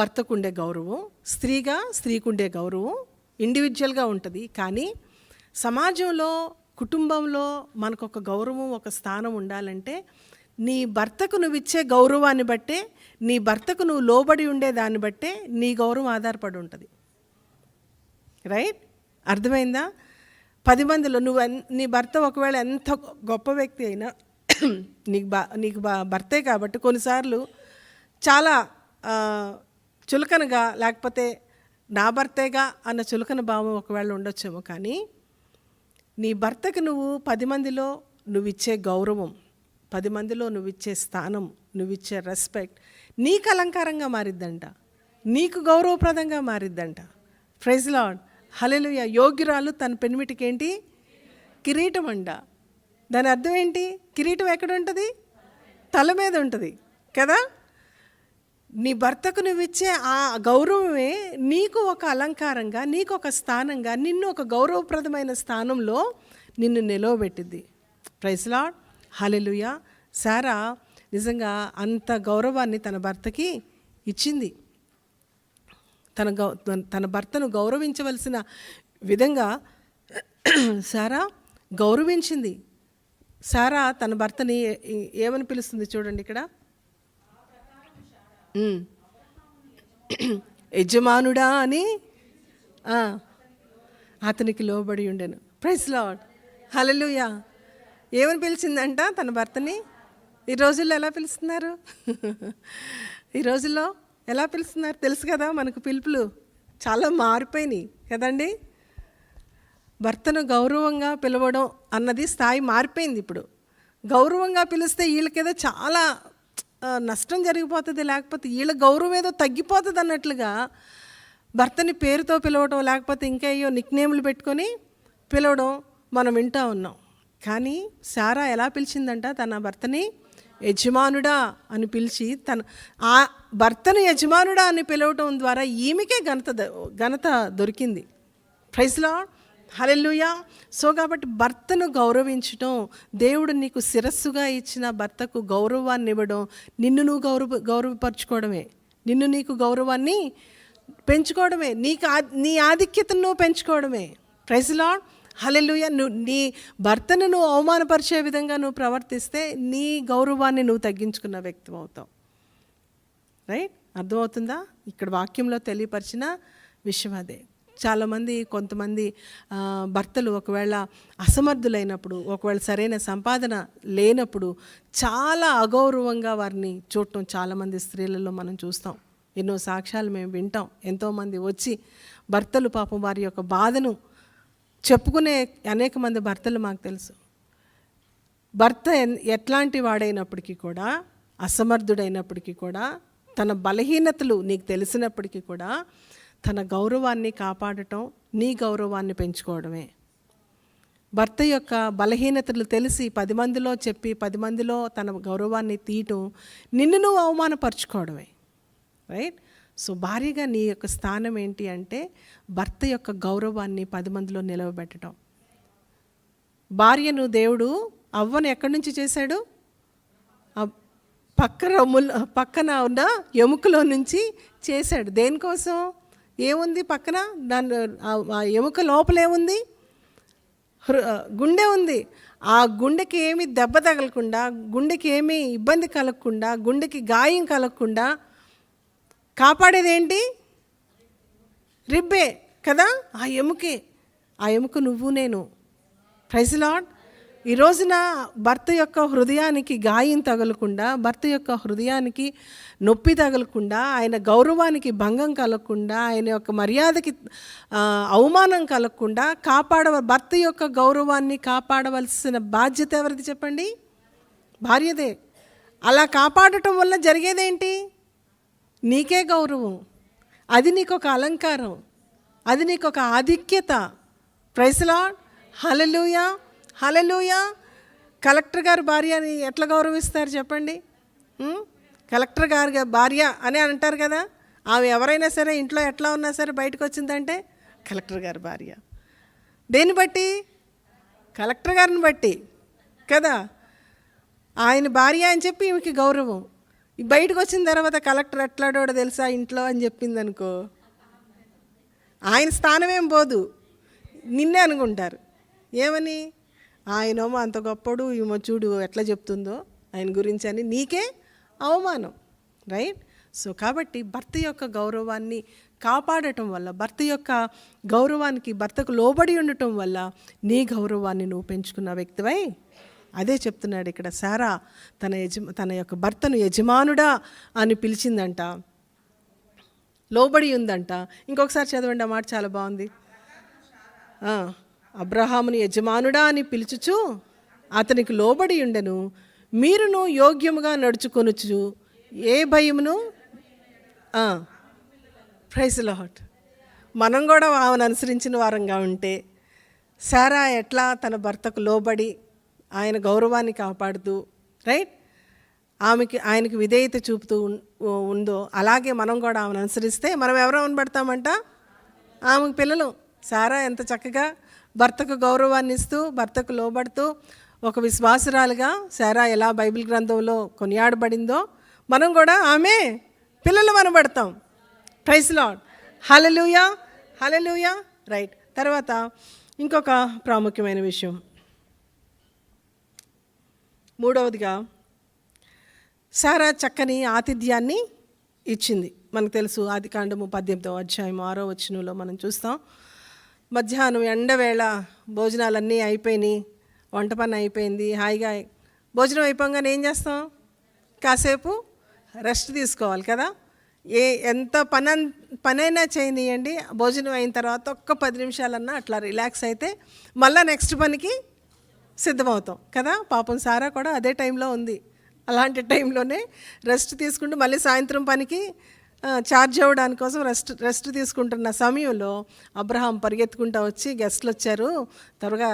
భర్తకు ఉండే గౌరవం, స్త్రీగా స్త్రీకి ఉండే గౌరవం ఇండివిజువల్గా ఉంటుంది. కానీ సమాజంలో, కుటుంబంలో మనకు ఒక గౌరవం, ఒక స్థానం ఉండాలంటే నీ భర్తకు నువ్వు ఇచ్చే గౌరవాన్ని బట్టే, నీ భర్తకు నువ్వు లోబడి ఉండే దాన్ని బట్టే నీ గౌరవం ఆధారపడి ఉంటుంది. రైట్, అర్థమైందా? 10 మందిలో నీ భర్త ఒకవేళ ఎంత గొప్ప వ్యక్తి అయినా నీకు భర్తే కాబట్టి కొన్నిసార్లు చాలా చులకనగా, లేకపోతే నా భర్తేగా అన్న చులకన భావం ఒకవేళ ఉండొచ్చేమో. కానీ నీ భర్తకు నువ్వు 10 మందిలో నువ్వు ఇచ్చే గౌరవం, 10 మందిలో నువ్వు ఇచ్చే స్థానం, నువ్వు ఇచ్చే రెస్పెక్ట్ నీకు అలంకారంగా మారిద్దంట, నీకు గౌరవప్రదంగా మారిద్దంట. ప్రైజ్ ది లార్డ్, హల్లెలూయా. యోగ్యురాలు తన పెనిమిటికి ఏంటి? కిరీటం అంట. దాని అర్థం ఏంటి? కిరీటం ఎక్కడ ఉంటుంది? తల మీద ఉంటుంది కదా. నీ భర్తకు నువ్వు ఇచ్చే ఆ గౌరవమే నీకు ఒక అలంకారంగా, నీకు ఒక స్థానంగా, నిన్ను ఒక గౌరవప్రదమైన స్థానంలో నిన్ను నిలవబెట్టింది. ప్రైజ్ ది లార్డ్, హల్లెలూయా. సారా నిజంగా అంత గౌరవాన్ని తన భర్తకి ఇచ్చింది. తన భర్తను గౌరవించవలసిన విధంగా సారా గౌరవించింది. సారా తన భర్తని ఏమని పిలుస్తుంది చూడండి ఇక్కడ. యజమానుడా అని అతనికి లోబడి ఉండెను. ప్రైజ్ లార్డ్, హల్లెలూయా. ఏమని పిలిచిందంట తన భర్తని? ఈ రోజుల్లో ఎలా పిలుస్తున్నారు? ఈ రోజుల్లో ఎలా పిలుస్తున్నారు తెలుసు కదా. మనకు పిలుపులు చాలా మారిపోయినాయి కదండి. భర్తను గౌరవంగా పిలవడం అన్నది స్థాయి మారిపోయింది. ఇప్పుడు గౌరవంగా పిలిస్తే వీళ్ళకేదో చాలా నష్టం జరిగిపోతుంది, లేకపోతే వీళ్ళ గౌరవం ఏదో తగ్గిపోతుంది అన్నట్లుగా భర్తని పేరుతో పిలవడం, లేకపోతే ఇంకా అయ్యో నిక్నేములు పెట్టుకొని పిలవడం మనం వింటూ ఉన్నాం. కానీ సారా ఎలా పిలిచిందంట తన భర్తని? యజమానుడా అని పిలిచి ఆ భర్తను యజమానుడా అని పిలవటం ద్వారా ఈమెకే ఘనత దొరికింది. Praise the lord, hallelujah. So కాబట్టి భర్తను గౌరవించడం, దేవుడు నీకు శిరస్సుగా ఇచ్చిన భర్తకు గౌరవాన్ని ఇవ్వడం, నిన్ను నువ్వు గౌరవపరచుకోవడమే, నీకు గౌరవాన్ని పెంచుకోవడమే, నీ ఆధిక్యతను నువ్వు పెంచుకోవడమే. ప్రైజ్ ది లార్డ్, హల్లెలూయా. నీ భర్తను నువ్వు అవమానపరిచే విధంగా నువ్వు ప్రవర్తిస్తే నీ గౌరవాన్ని నువ్వు తగ్గించుకున్న వ్యక్తి అవుతావు. రైట్, అర్థమవుతుందా? ఇక్కడ వాక్యంలో తెలియపరిచిన విషయం అదే. కొంతమంది భర్తలు ఒకవేళ అసమర్థులైనప్పుడు, ఒకవేళ సరైన సంపాదన లేనప్పుడు చాలా అగౌరవంగా వారిని చూడటం చాలామంది స్త్రీలలో మనం చూస్తాం. ఎన్నో సాక్ష్యాలు మేము వింటాం. ఎంతోమంది వచ్చి భర్తలు పాపం వారి యొక్క బాధను చెప్పుకునే అనేక మంది భర్తలు మాకు తెలుసు. భర్త ఎట్లాంటి వాడైనప్పటికీ కూడా, అసమర్థుడైనప్పటికీ కూడా, తన బలహీనతలు నీకు తెలిసినప్పటికీ కూడా తన గౌరవాన్ని కాపాడటం, నీ గౌరవాన్ని పెంచుకోవడమే. భర్త యొక్క బలహీనతలు తెలిసి 10 మందిలో చెప్పి 10 మందిలో తన గౌరవాన్ని తీయటం, నిన్ను నువ్వు అవమానపరచుకోవడమే. రైట్. సో భార్యగా నీ యొక్క స్థానం ఏంటి అంటే భర్త యొక్క గౌరవాన్ని 10 మందిలో నిలవబెట్టడం. భార్యను దేవుడు అవ్వను ఎక్కడి నుంచి చేశాడు? పక్కన ఉన్న ఎముకలో నుంచి చేశాడు. దేనికోసం? ఏముంది పక్కన? దాని ఆ ఎముక లోపల ఏముంది? గుండె ఉంది. ఆ గుండెకి ఏమి దెబ్బ తగలకుండా, గుండెకి ఏమి ఇబ్బంది కలగకుండా, గుండెకి గాయం కలగకుండా కాపాడేది ఏంటి? రిబ్బే కదా, ఆ ఎముకే. ఆ ఎముక నువ్వు నేను. Praise lord. ఈ రోజున భర్త యొక్క హృదయానికి గాయం తగలకుండా, భర్త యొక్క హృదయానికి నొప్పి తగలకుండా, ఆయన గౌరవానికి భంగం కలగకుండా, ఆయన యొక్క మర్యాదకి అవమానం కలగకుండా భర్త యొక్క గౌరవాన్ని కాపాడవలసిన బాధ్యత ఎవరిది చెప్పండి? భార్యదే. అలా కాపాడటం వల్ల జరిగేదేంటి? నీకే గౌరవం, అది నీకొక అలంకారం, అది నీకొక ఆధిక్యత. Praise lord. Hallelujah, hallelujah. Collector గారి భార్యని ఎట్లా గౌరవిస్తారు చెప్పండి? కలెక్టర్ గారి భార్య అని అంటారు కదా. ఆమె ఎవరైనా సరే ఇంట్లో ఎట్లా ఉన్నా సరే బయటకు వచ్చిందంటే కలెక్టర్ గారి భార్య. దేన్ని బట్టి? కలెక్టర్ గారిని బట్టి కదా. ఆయన భార్య అని చెప్పి ఈమెకి గౌరవం. బయటకు వచ్చిన తర్వాత కలెక్టర్ ఎట్లాడోడో తెలుసా ఇంట్లో అని చెప్పింది అనుకో, ఆయన స్థానమేం పోదు, నిన్నే అనుకుంటారు. ఏమని? ఆయనేమో అంత గొప్పడు, ఈమె చూడు ఎట్లా చెప్తుందో ఆయన గురించి అని, నీకే అవమానం. రైట్. సో కాబట్టి భర్త యొక్క గౌరవాన్ని కాపాడటం వల్ల, భర్త యొక్క గౌరవానికి భర్తకు లోబడి ఉండటం వల్ల నీ గౌరవాన్ని నువ్వు పెంచుకున్న వ్యక్తివై, అదే చెప్తున్నాడు ఇక్కడ. సారా తన యొక్క భర్తను యజమానుడా అని పిలిచిందంట, లోబడి ఉందంట. ఇంకొకసారి చదవండి ఆ మాట, చాలా బాగుంది. అబ్రహాముని యజమానుడా అని పిలుచుచు అతనికి లోబడి ఉండెను. మీరును యోగ్యముగా నడుచుకొనుచు ఏ భయమును. Praise lord. మనం కూడా ఆమెను అనుసరించిన వారంగా ఉంటే, సారా ఎట్లా తన భర్తకు లోబడి ఆయన గౌరవాన్ని కాపాడుతూ, రైట్, ఆయనకి విధేయత చూపుతూ ఉందో, అలాగే మనం కూడా ఆమెను అనుసరిస్తే మనం ఎవరో అనబడతామంట? ఆమెకు పిల్లలు. సారా ఎంత చక్కగా భర్తకు గౌరవాన్ని ఇస్తూ, భర్తకు లోబడుతూ, ఒక విశ్వాసురాలుగా సారా ఎలా బైబిల్ గ్రంథంలో కొనియాడబడిందో, మనం కూడా ఆమె పిల్లలు అనబడతాం. Praise lord. Hallelujah, hallelujah. Right. తర్వాత ఇంకొక ప్రాముఖ్యమైన విషయం, మూడవదిగా సారా చక్కని ఆతిథ్యాన్ని ఇచ్చింది. మనకు తెలుసు, ఆదికాండము 18వ అధ్యాయం 6వ వచనంలో మనం చూస్తాం. మధ్యాహ్నం ఎండవేళ భోజనాలన్నీ అయిపోయినాయి, వంట పని అయిపోయింది, హాయిగా భోజనం అయిపోగానే ఏం చేస్తాం? కాసేపు రెస్ట్ తీసుకోవాలి కదా. ఎంత పనైనా చేయనియండి, భోజనం అయిన తర్వాత ఒక్క 10 నిమిషాలన్నా అట్లా రిలాక్స్ అయితే మళ్ళీ నెక్స్ట్ పనికి సిద్ధమవుతాం కదా. పాపం సారా కూడా అదే టైంలో ఉంది. అలాంటి టైంలోనే రెస్ట్ తీసుకుంటూ మళ్ళీ సాయంత్రం పనికి ఛార్జ్ అవ్వడానికి కోసం రెస్ట్ తీసుకుంటున్న సమయంలో అబ్రహాం పరిగెత్తుకుంటూ వచ్చి, గెస్ట్లు వచ్చారు త్వరగా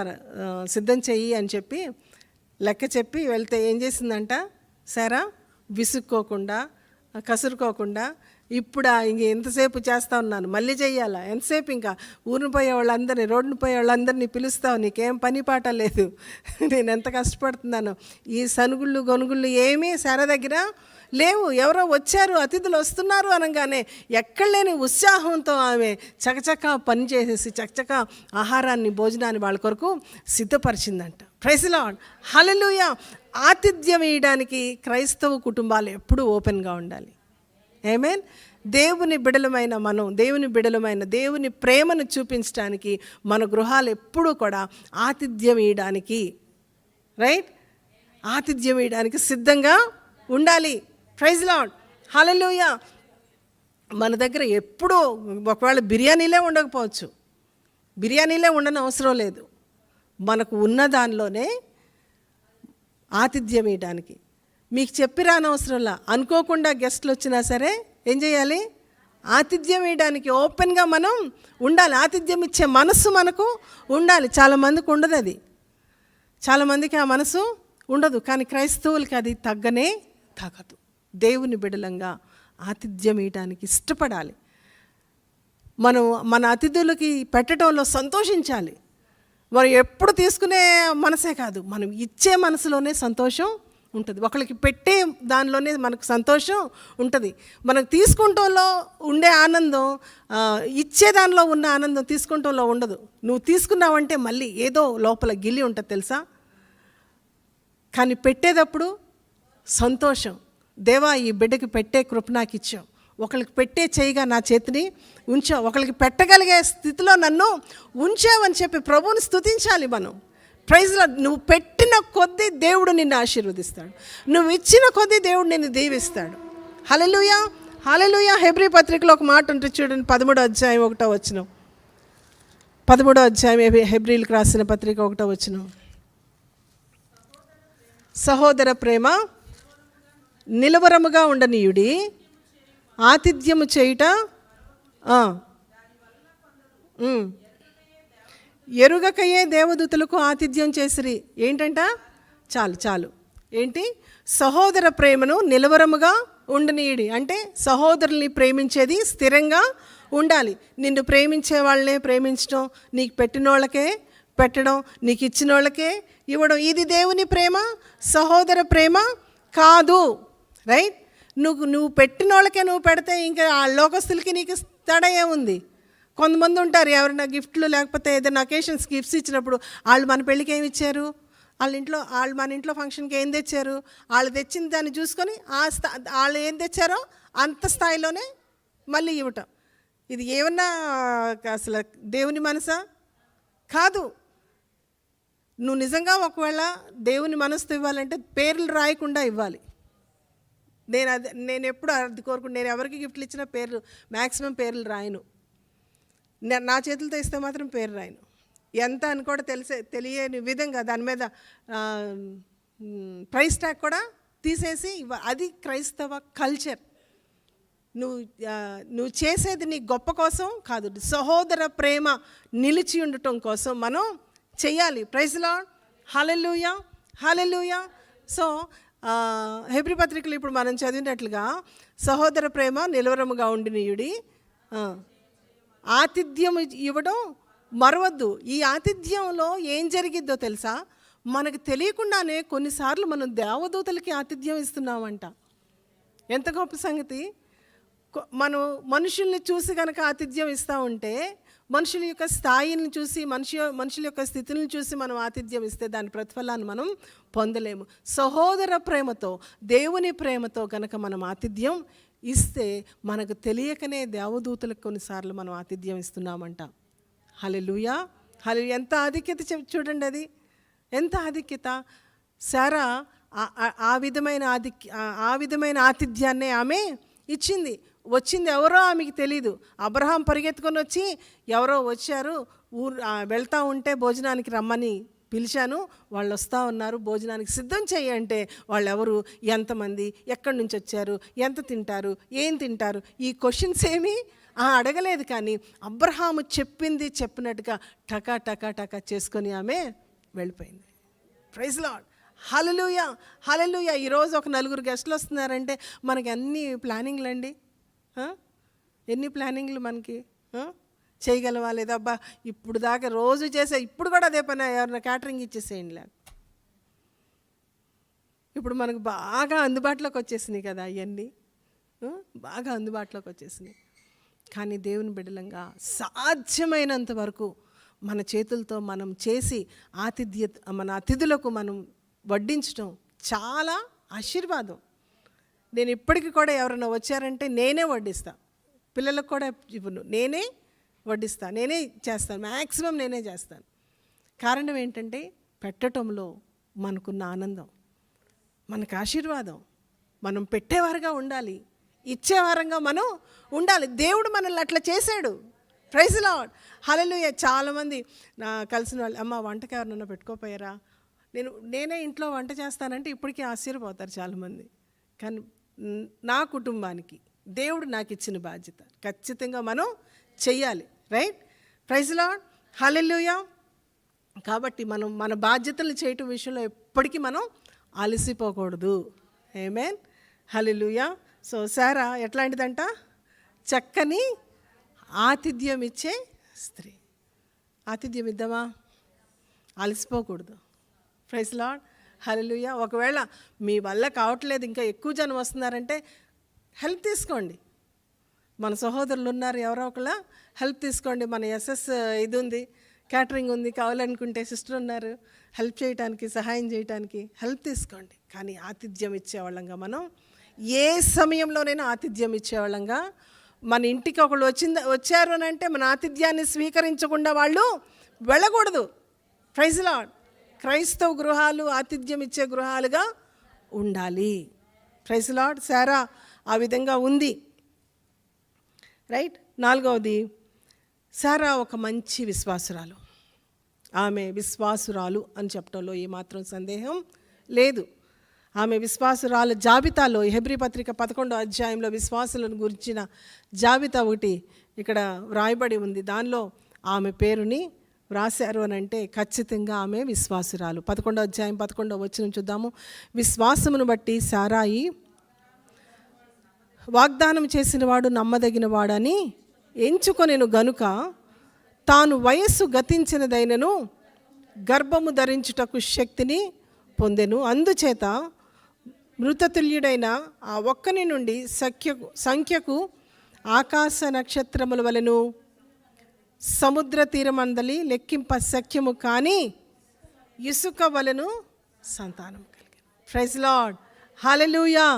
సిద్ధం చెయ్యి అని చెప్పి లెక్క చెప్పి వెళ్తే ఏం చేసిందంట సారా? విసుక్కోకుండా, కసురుకోకుండా, ఇప్పుడు ఇంక ఎంతసేపు చేస్తా ఉన్నాను, మళ్ళీ చెయ్యాలా, ఎంతసేపు ఇంకా ఊరిని పోయే వాళ్ళందరినీ, రోడ్డుని పోయే వాళ్ళందరినీ పిలుస్తావు, నీకేం పని పాట లేదు, నేను ఎంత కష్టపడుతున్నాను, ఈ సనుగుళ్ళు గొనుగుళ్ళు ఏమీ సారా దగ్గర లేవు. ఎవరో వచ్చారు, అతిథులు వస్తున్నారు అనగానే ఎక్కడ లేని ఉత్సాహంతో ఆమె చకచక పని చేసేసి చకచక ఆహారాన్ని, భోజనాన్ని వాళ్ళ కొరకు సిద్ధపరిచిందంట. Praise lord. హల్లెలూయా. ఆతిథ్యం ఇవ్వడానికి క్రైస్తవ కుటుంబాలు ఎప్పుడూ ఓపెన్గా ఉండాలి. ఆమేన్. దేవుని బిడలమైన మనం, దేవుని ప్రేమను చూపించడానికి మన గృహాలు ఎప్పుడూ కూడా ఆతిథ్యం ఇవ్వడానికి, రైట్, ఆతిథ్యం ఇవ్వడానికి సిద్ధంగా ఉండాలి. Praise lord. హల్లెలూయా. మన దగ్గర ఎప్పుడూ ఒకవేళ బిర్యానీలే ఉండకపోవచ్చు, బిర్యానీలే ఉండని అవసరం లేదు. మనకు ఉన్న దానిలోనే ఆతిథ్యం ఇవ్వడానికి, మీకు చెప్పి రానవసరంలా, అనుకోకుండా గెస్ట్లు వచ్చినా సరే ఏం చేయాలి? ఆతిథ్యం ఇవ్వడానికి ఓపెన్గా మనం ఉండాలి. ఆతిథ్యం ఇచ్చే మనస్సు మనకు ఉండాలి. చాలామందికి ఉండదు, అది చాలామందికి ఆ మనసు ఉండదు. కానీ క్రైస్తవులకి అది తగ్గనే తగ్గదు. దేవుని బిడలంగా ఆతిథ్యం ఇవ్వడానికి ఇష్టపడాలి. మనం మన అతిథులకి పెట్టడంలో సంతోషించాలి. మరి ఎప్పుడు తీసుకునే మనసే కాదు, మనం ఇచ్చే మనసులోనే సంతోషం ఉంటుంది. ఒకరికి పెట్టే దానిలోనే మనకు సంతోషం ఉంటుంది. మనకు తీసుకుంటంలో ఉండే ఆనందం, ఇచ్చే దానిలో ఉన్న ఆనందం తీసుకుంటంలో ఉండదు. నువ్వు తీసుకున్నావంటే మళ్ళీ ఏదో లోపల గిల్లి ఉంటుంది తెలుసా. కానీ పెట్టేటప్పుడు సంతోషం. దేవా, ఈ బిడ్డకి పెట్టే కృప నాకు ఇచ్చావు, ఒకరికి పెట్టే చేయిగా నా చేతిని ఉంచావు, ఒకరికి పెట్టగలిగే స్థితిలో నన్ను ఉంచావని చెప్పి ప్రభువుని స్తుతించాలి మనం. ప్రైజ్లో నువ్వు పెట్టిన కొద్దీ దేవుడు నిన్ను ఆశీర్వదిస్తాడు, నువ్వు ఇచ్చిన కొద్దీ దేవుడు నిన్ను దీవిస్తాడు. హల్లెలూయా, హల్లెలూయా. హెబ్రీ పత్రికలో ఒక మాట ఉంటుంది చూడండి, 13వ అధ్యాయం 1వ వచనం. 13వ అధ్యాయం హెబ్రీలకు రాసిన పత్రిక 1వ వచనం. సహోదర ప్రేమ నిలవరముగా ఉండనీయుడి, ఆతిథ్యము చేయుట ఎరుగకయే దేవదూతలకు ఆతిథ్యం చేసిరి. ఏంటంట? చాలు ఏంటి? సహోదర ప్రేమను నిలవరముగా ఉండనీయుడి అంటే సహోదరుల్ని ప్రేమించేది స్థిరంగా ఉండాలి. నిన్ను ప్రేమించే వాళ్ళనే ప్రేమించడం, నీకు పెట్టిన వాళ్ళకే పెట్టడం, నీకు ఇచ్చిన వాళ్ళకే ఇవ్వడం, ఇది దేవుని ప్రేమ, సహోదర ప్రేమ కాదు. రైట్? నువ్వు పెట్టిన వాళ్ళకే నువ్వు పెడితే ఇంకా ఆ లోకస్తులకి నీకు తేడా ఏముంది? కొంతమంది ఉంటారు, ఎవరైనా గిఫ్ట్లు లేకపోతే ఏదైనా అకేషన్స్ గిఫ్ట్స్ ఇచ్చినప్పుడు వాళ్ళు మన పెళ్ళికి ఏమి ఇచ్చారు, వాళ్ళు మన ఇంట్లో ఫంక్షన్కి ఏం తెచ్చారు, వాళ్ళు తెచ్చిన దాన్ని చూసుకొని వాళ్ళు ఏం తెచ్చారో అంత స్థాయిలోనే మళ్ళీ ఇవ్వటం. ఇది ఏమన్నా అసలు దేవుని మనసా? కాదు. నువ్వు నిజంగా ఒకవేళ దేవుని మనసుతో ఇవ్వాలంటే పేర్లు రాయకుండా ఇవ్వాలి. నేను ఎప్పుడు అది కోరుకుంటు, నేను ఎవరికి గిఫ్ట్లు ఇచ్చినా మ్యాక్సిమం పేర్లు రాయను. నా చేతులతో ఇస్తే మాత్రం పేరు రాయను. ఎంత అని కూడా తెలియని విధంగా దాని మీద ప్రైస్ ట్యాగ్ కూడా తీసేసి అది క్రైస్తవ కల్చర్. నువ్వు చేసేది నీ గొప్ప కోసం కాదు, సహోదర ప్రేమ నిలిచి ఉండటం కోసం మనం చెయ్యాలి. ప్రైజ్ లార్డ్, హల్లెలూయా, హల్లెలూయా. సో హెబ్రీ పత్రికలు ఇప్పుడు మనం చదివినట్లుగా సహోదర ప్రేమ నిలవరముగా ఉండినీయుడి, ఆతిథ్యం ఇవ్వడం మరవద్దు. ఈ ఆతిథ్యంలో ఏం జరిగిద్దో తెలుసా? మనకు తెలియకుండానే కొన్నిసార్లు మనం దేవదూతలకి ఆతిథ్యం ఇస్తున్నామంట. ఎంత గొప్ప సంగతి! మనం మనుషుల్ని చూసి కనుక ఆతిథ్యం ఇస్తూ ఉంటే, మనుషుల యొక్క స్థాయిని చూసి, మనుషుల యొక్క స్థితిని చూసి మనం ఆతిథ్యం ఇస్తే దాని ప్రతిఫలాన్ని మనం పొందలేము. సహోదర ప్రేమతో, దేవుని ప్రేమతో కనుక మనం ఆతిథ్యం ఇస్తే మనకు తెలియకనే దేవదూతలకు కొన్నిసార్లు మనం ఆతిథ్యం ఇస్తున్నామంట. హల్లెలూయా, హల్లెలూయా. ఎంత ఆధిక్యత చూడండి, అది ఎంత ఆధిక్యత. సారా ఆ విధమైన ఆతిథ్యాన్నే ఆమె ఇచ్చింది. వచ్చింది ఎవరో ఆమెకి తెలీదు. అబ్రహాం పరిగెత్తుకొని వచ్చి ఎవరో వచ్చారు, వెళ్తూ ఉంటే భోజనానికి రమ్మని పిలిచాను, వాళ్ళు వస్తూ ఉన్నారు, భోజనానికి సిద్ధం చేయంటే వాళ్ళు ఎవరు, ఎంతమంది, ఎక్కడి నుంచి వచ్చారు, ఎంత తింటారు, ఏం తింటారు, ఈ క్వశ్చన్స్ ఏమీ అడగలేదు. కానీ అబ్రహాము చెప్పింది చెప్పినట్టుగా టకా టకా టకా చేసుకొని ఆమె వెళ్ళిపోయింది. ప్రైజ్ లార్డ్, హల్లెలూయా, హల్లెలూయా. ఈరోజు ఒక 4 గెస్టులు వస్తున్నారంటే మనకి అన్ని ప్లానింగ్లు అండి. ఎన్ని ప్లానింగ్లు మనకి చేయగలవా లేదా? అబ్బా ఇప్పుడు దాకా రోజు చేసే, ఇప్పుడు కూడా అదే పని, ఎవరైనా క్యాటరింగ్ ఇచ్చేసేయండి లేదు. ఇప్పుడు మనకు బాగా అందుబాటులోకి వచ్చేసినాయి కదా, అవన్నీ బాగా అందుబాటులోకి వచ్చేసినాయి. కానీ దేవుని బిడ్డలంగా సాధ్యమైనంత వరకు మన చేతులతో మనం చేసి మన అతిథులకు మనం వడ్డించడం చాలా ఆశీర్వాదం. నేను ఇప్పటికీ కూడా ఎవరైనా వచ్చారంటే నేనే వడ్డిస్తా, పిల్లలకు కూడా ఇవ్వను, నేనే వడ్డిస్తా, నేనే చేస్తాను, మ్యాక్సిమం నేనే చేస్తాను. కారణం ఏంటంటే పెట్టడంలో మనకున్న ఆనందం, మనకు ఆశీర్వాదం. మనం పెట్టేవారుగా ఉండాలి, ఇచ్చేవారంగా మనం ఉండాలి. దేవుడు మనల్ని అట్లా చేశాడు. ప్రైజ్ లార్డ్, హల్లెలూయా. చాలామంది కలిసిన వాళ్ళు, అమ్మ వంటకి ఎవరినన్నా పెట్టుకోపోయారా, నేనే ఇంట్లో వంట చేస్తానంటే ఇప్పటికీ ఆశ్చర్యపోతారు చాలామంది. కానీ నా కుటుంబానికి దేవుడు నాకు ఇచ్చిన బాధ్యత ఖచ్చితంగా మనం చెయ్యాలి. రైట్? ప్రైజ్ లార్డ్, హల్లెలూయా. కాబట్టి మనం మన బాధ్యతలు చేయటం విషయంలో ఎప్పటికీ మనం అలసిపోకూడదు. ఆమేన్, హల్లెలూయా. సో సారా ఎట్లాంటిదంట? చక్కని ఆతిథ్యం ఇచ్చే స్త్రీ. ఆతిథ్యం ఇద్దామా? అలసిపోకూడదు. ప్రైజ్ లార్డ్, హల్లెలూయా. ఒకవేళ మీ వల్ల కావట్లేదు, ఇంకా ఎక్కువ జనం వస్తున్నారంటే హెల్ప్ తీసుకోండి. మన సహోదరులు ఉన్నారు, ఎవరో ఒకళ్ళ హెల్ప్ తీసుకోండి. మన ఎస్ఎస్ ఇది ఉంది, క్యాటరింగ్ ఉంది, కావాలనుకుంటే సిస్టర్ ఉన్నారు హెల్ప్ చేయడానికి, సహాయం చేయడానికి హెల్ప్ తీసుకోండి. కానీ ఆతిథ్యం ఇచ్చేవాళ్ళంగా మనం ఏ సమయంలోనైనా ఆతిథ్యం ఇచ్చేవాళ్ళంగా, మన ఇంటికి ఒకళ్ళు వచ్చారు అని అంటే మన ఆతిథ్యాన్ని స్వీకరించకుండా వాళ్ళు వెళ్ళకూడదు. Praise lord. క్రైస్తవ గృహాలు ఆతిథ్యం ఇచ్చే గృహాలుగా ఉండాలి. Praise lord. సారా ఆ విధంగా ఉంది. రైట్. 4వది, సారా ఒక మంచి విశ్వాసురాలు. ఆమె విశ్వాసురాలు అని చెప్పడంలో ఏమాత్రం సందేహం లేదు. ఆమె విశ్వాసురాల జాబితాలో హెబ్రీ పత్రిక 11వ అధ్యాయంలో విశ్వాసులను గురించిన జాబితా ఒకటి ఇక్కడ వ్రాయబడి ఉంది. దానిలో ఆమె పేరుని వ్రాశారు అని అంటే ఖచ్చితంగా ఆమె విశ్వాసురాలు. 11వ అధ్యాయం 11వ వచనం చూద్దాము. విశ్వాసమును బట్టి సారాయి వాగ్దానం చేసిన వాడు నమ్మదగిన వాడని ఎంచుకొనెను గనుక తాను వయస్సు గతించినదైనను గర్భము ధరించుటకు శక్తిని పొందెను. అందుచేత మృతతుల్యుడైన ఆ ఒక్కని నుండి సంఖ్యకు ఆకాశ నక్షత్రముల వలెను సముద్ర తీరమందలి లెక్కింప శక్యము కానీ ఇసుక వలెను సంతానం కలిగింది. Praise lord. హల్లెలూయా.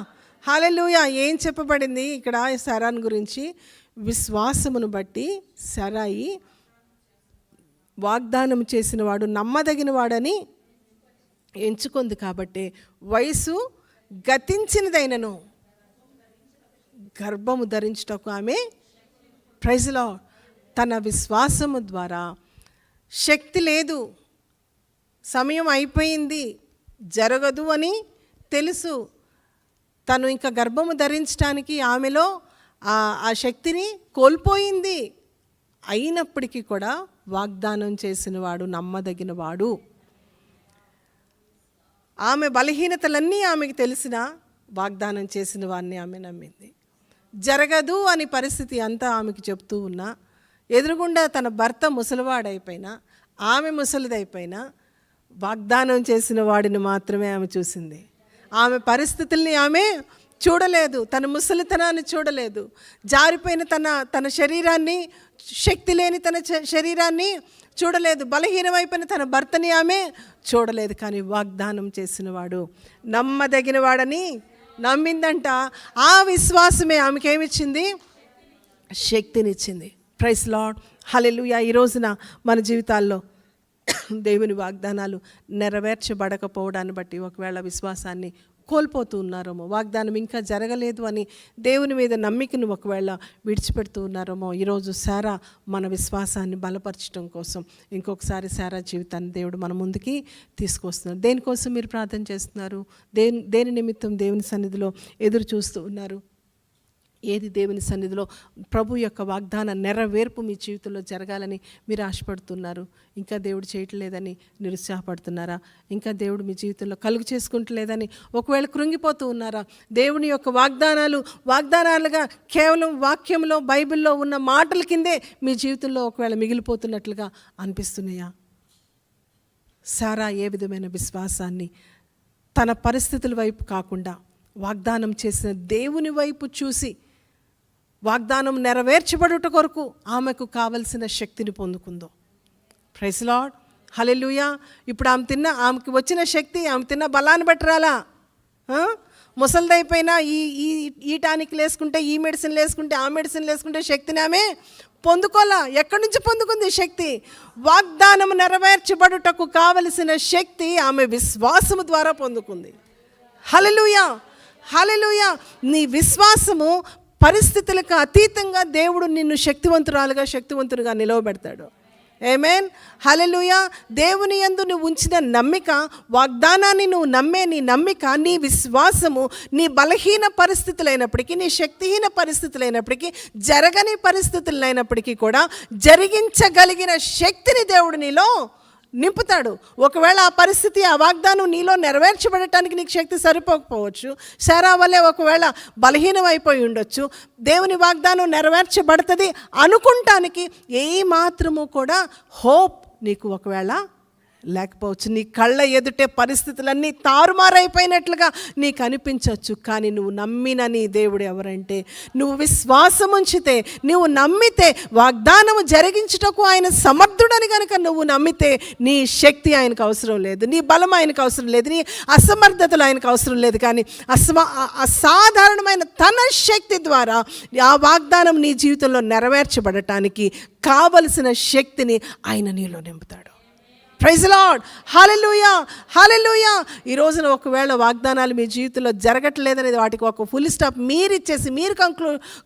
హల్లెలూయా. ఏం చెప్పబడింది ఇక్కడ సారాను గురించి? విశ్వాసమును బట్టి సారాయి వాగ్దానం చేసిన వాడు నమ్మదగిన వాడని ఎంచుకుంది. కాబట్టి వయసు గతించినదైనను గర్భము ధరించుటకు ఆమె, ప్రైజ్ లార్డ్, తన విశ్వాసము ద్వారా శక్తి లేదు, సమయం అయిపోయింది, జరగదు అని తెలుసు, తను ఇంకా గర్భము ధరించడానికి ఆమెలో ఆ శక్తిని కోల్పోయింది. అయినప్పటికీ కూడా వాగ్దానం చేసిన వాడు నమ్మదగిన వాడు. ఆమె బలహీనతలన్నీ ఆమెకు తెలిసిన వాగ్దానం చేసిన వాడిని ఆమె నమ్మింది. జరగదు అని పరిస్థితి అంతా ఆమెకు చెప్తూ ఉన్నా, ఎదురుగుండా తన భర్త ముసలివాడైపోయినా, ఆమె ముసలిదైపోయినా, వాగ్దానం చేసిన వాడిని మాత్రమే ఆమె చూసింది. ఆమె పరిస్థితుల్ని ఆమె చూడలేదు, తన ముసలితనాన్ని చూడలేదు, జారిపోయిన తన శరీరాన్ని, శక్తి లేని తన శరీరాన్ని చూడలేదు, బలహీనమైపోయిన తన భర్తని ఆమె చూడలేదు. కానీ వాగ్దానం చేసిన వాడు నమ్మదగిన వాడని నమ్మిందంట. ఆ విశ్వాసమే ఆమెకేమిచ్చింది? శక్తినిచ్చింది. Praise lord. హల్లెలూయా. ఈ రోజున మన జీవితాల్లో దేవుని వాగ్దానాలు నెరవేర్చబడకపోవడాన్ని బట్టి ఒకవేళ విశ్వాసాన్ని కోల్పోతూ ఉన్నారేమో, వాగ్దానం ఇంకా జరగలేదు అని దేవుని మీద నమ్మికను ఒకవేళ విడిచిపెడుతూ ఉన్నారేమో, ఈరోజు సారా మన విశ్వాసాన్ని బలపరచడం కోసం ఇంకొకసారి సారా జీవితాన్ని దేవుడు మన ముందుకి తీసుకొస్తున్నారు. దేనికోసం మీరు ప్రార్థన చేస్తున్నారు? దేని నిమిత్తం దేవుని సన్నిధిలో ఎదురు చూస్తూ ఉన్నారు? ఏది దేవుని సన్నిధిలో ప్రభు యొక్క వాగ్దాన నెరవేర్పు మీ జీవితంలో జరగాలని మీరు ఆశపడుతున్నారు? ఇంకా దేవుడు చేయట్లేదని నిరుత్సాహపడుతున్నారా? ఇంకా దేవుడు మీ జీవితంలో కలుగు చేసుకుంటలేదని ఒకవేళ కృంగిపోతూ ఉన్నారా? దేవుని యొక్క వాగ్దానాలుగా కేవలం వాక్యంలో, బైబిల్లో ఉన్న మాటల కిందే మీ జీవితంలో ఒకవేళ మిగిలిపోతున్నట్లుగా అనిపిస్తున్నాయా? సారా ఏ విధమైన విశ్వాసాన్ని తన పరిస్థితుల వైపు కాకుండా వాగ్దానం చేసిన దేవుని వైపు చూసి వాగ్దానం నెరవేర్చబడుట కొరకు ఆమెకు కావలసిన శక్తిని పొందుకుందో? Praise lord. హల్లెలూయా. ఇప్పుడు ఆమెకి వచ్చిన శక్తి, ఆమె తిన్న బలాన్ని బట్టి రాలా. ముసలిదైపోయినా ఈ టానిక్ వేసుకుంటే, ఈ మెడిసిన్ వేసుకుంటే, ఆ మెడిసిన్ వేసుకుంటే శక్తిని ఆమె పొందుకోలా. ఎక్కడి నుంచి పొందుకుంది శక్తి? వాగ్దానం నెరవేర్చబడుటకు కావలసిన శక్తి ఆమె విశ్వాసము ద్వారా పొందుకుంది. హల్లెలూయా. హల్లెలూయా. నీ విశ్వాసము పరిస్థితులకు అతీతంగా దేవుడు నిన్ను శక్తివంతుడిగా నిలవబెడతాడు. ఆమేన్. హల్లెలూయా. దేవుని యందు నువ్వు ఉంచిన నమ్మిక, వాగ్దానాన్ని నువ్వు నమ్మే నీ నమ్మిక, నీ విశ్వాసము నీ బలహీన పరిస్థితులైనప్పటికీ, నీ శక్తిహీన పరిస్థితులైనప్పటికీ, జరగని పరిస్థితులైనప్పటికీ కూడా జరిగించగలిగిన శక్తిని దేవుడు నీలో నింపుతాడు. ఒకవేళ ఆ పరిస్థితి, ఆ వాగ్దానం నీలో నెరవేర్చబడటానికి నీకు శక్తి సరిపోకపోవచ్చు. సారా వల్లే ఒకవేళ బలహీనం అయిపోయి ఉండొచ్చు. దేవుని వాగ్దానం నెరవేర్చబడుతుంది అనుకుంటానికి ఏ మాత్రము కూడా హోప్ నీకు ఒకవేళ లేకపోవచ్చు. నీ కళ్ళ ఎదుటే పరిస్థితులన్నీ తారుమారైపోయినట్లుగా నీకు అనిపించవచ్చు. కానీ నువ్వు నమ్మిన నీ దేవుడు ఎవరంటే, నువ్వు విశ్వాసం ఉంచితే, నువ్వు నమ్మితే, వాగ్దానము జరిగించుటకు ఆయన సమర్థుడని కనుక నువ్వు నమ్మితే, నీ శక్తి ఆయనకు అవసరం లేదు, నీ బలం ఆయనకు అవసరం లేదు, నీ అసమర్థతలు ఆయనకు అవసరం లేదు. కానీ అసాధారణమైన తన శక్తి ద్వారా ఆ వాగ్దానం నీ జీవితంలో నెరవేర్చబడటానికి కావలసిన శక్తిని ఆయన నీలో నింపుతాడు. ప్రైజ్ లార్డ్, హల్లెలూయా, హల్లెలూయా. ఈ రోజున ఒకవేళ వాగ్దానాలు మీ జీవితంలో జరగట్లేదనేది వాటికి ఒక ఫుల్ స్టాప్ మీరు ఇచ్చేసి, మీరు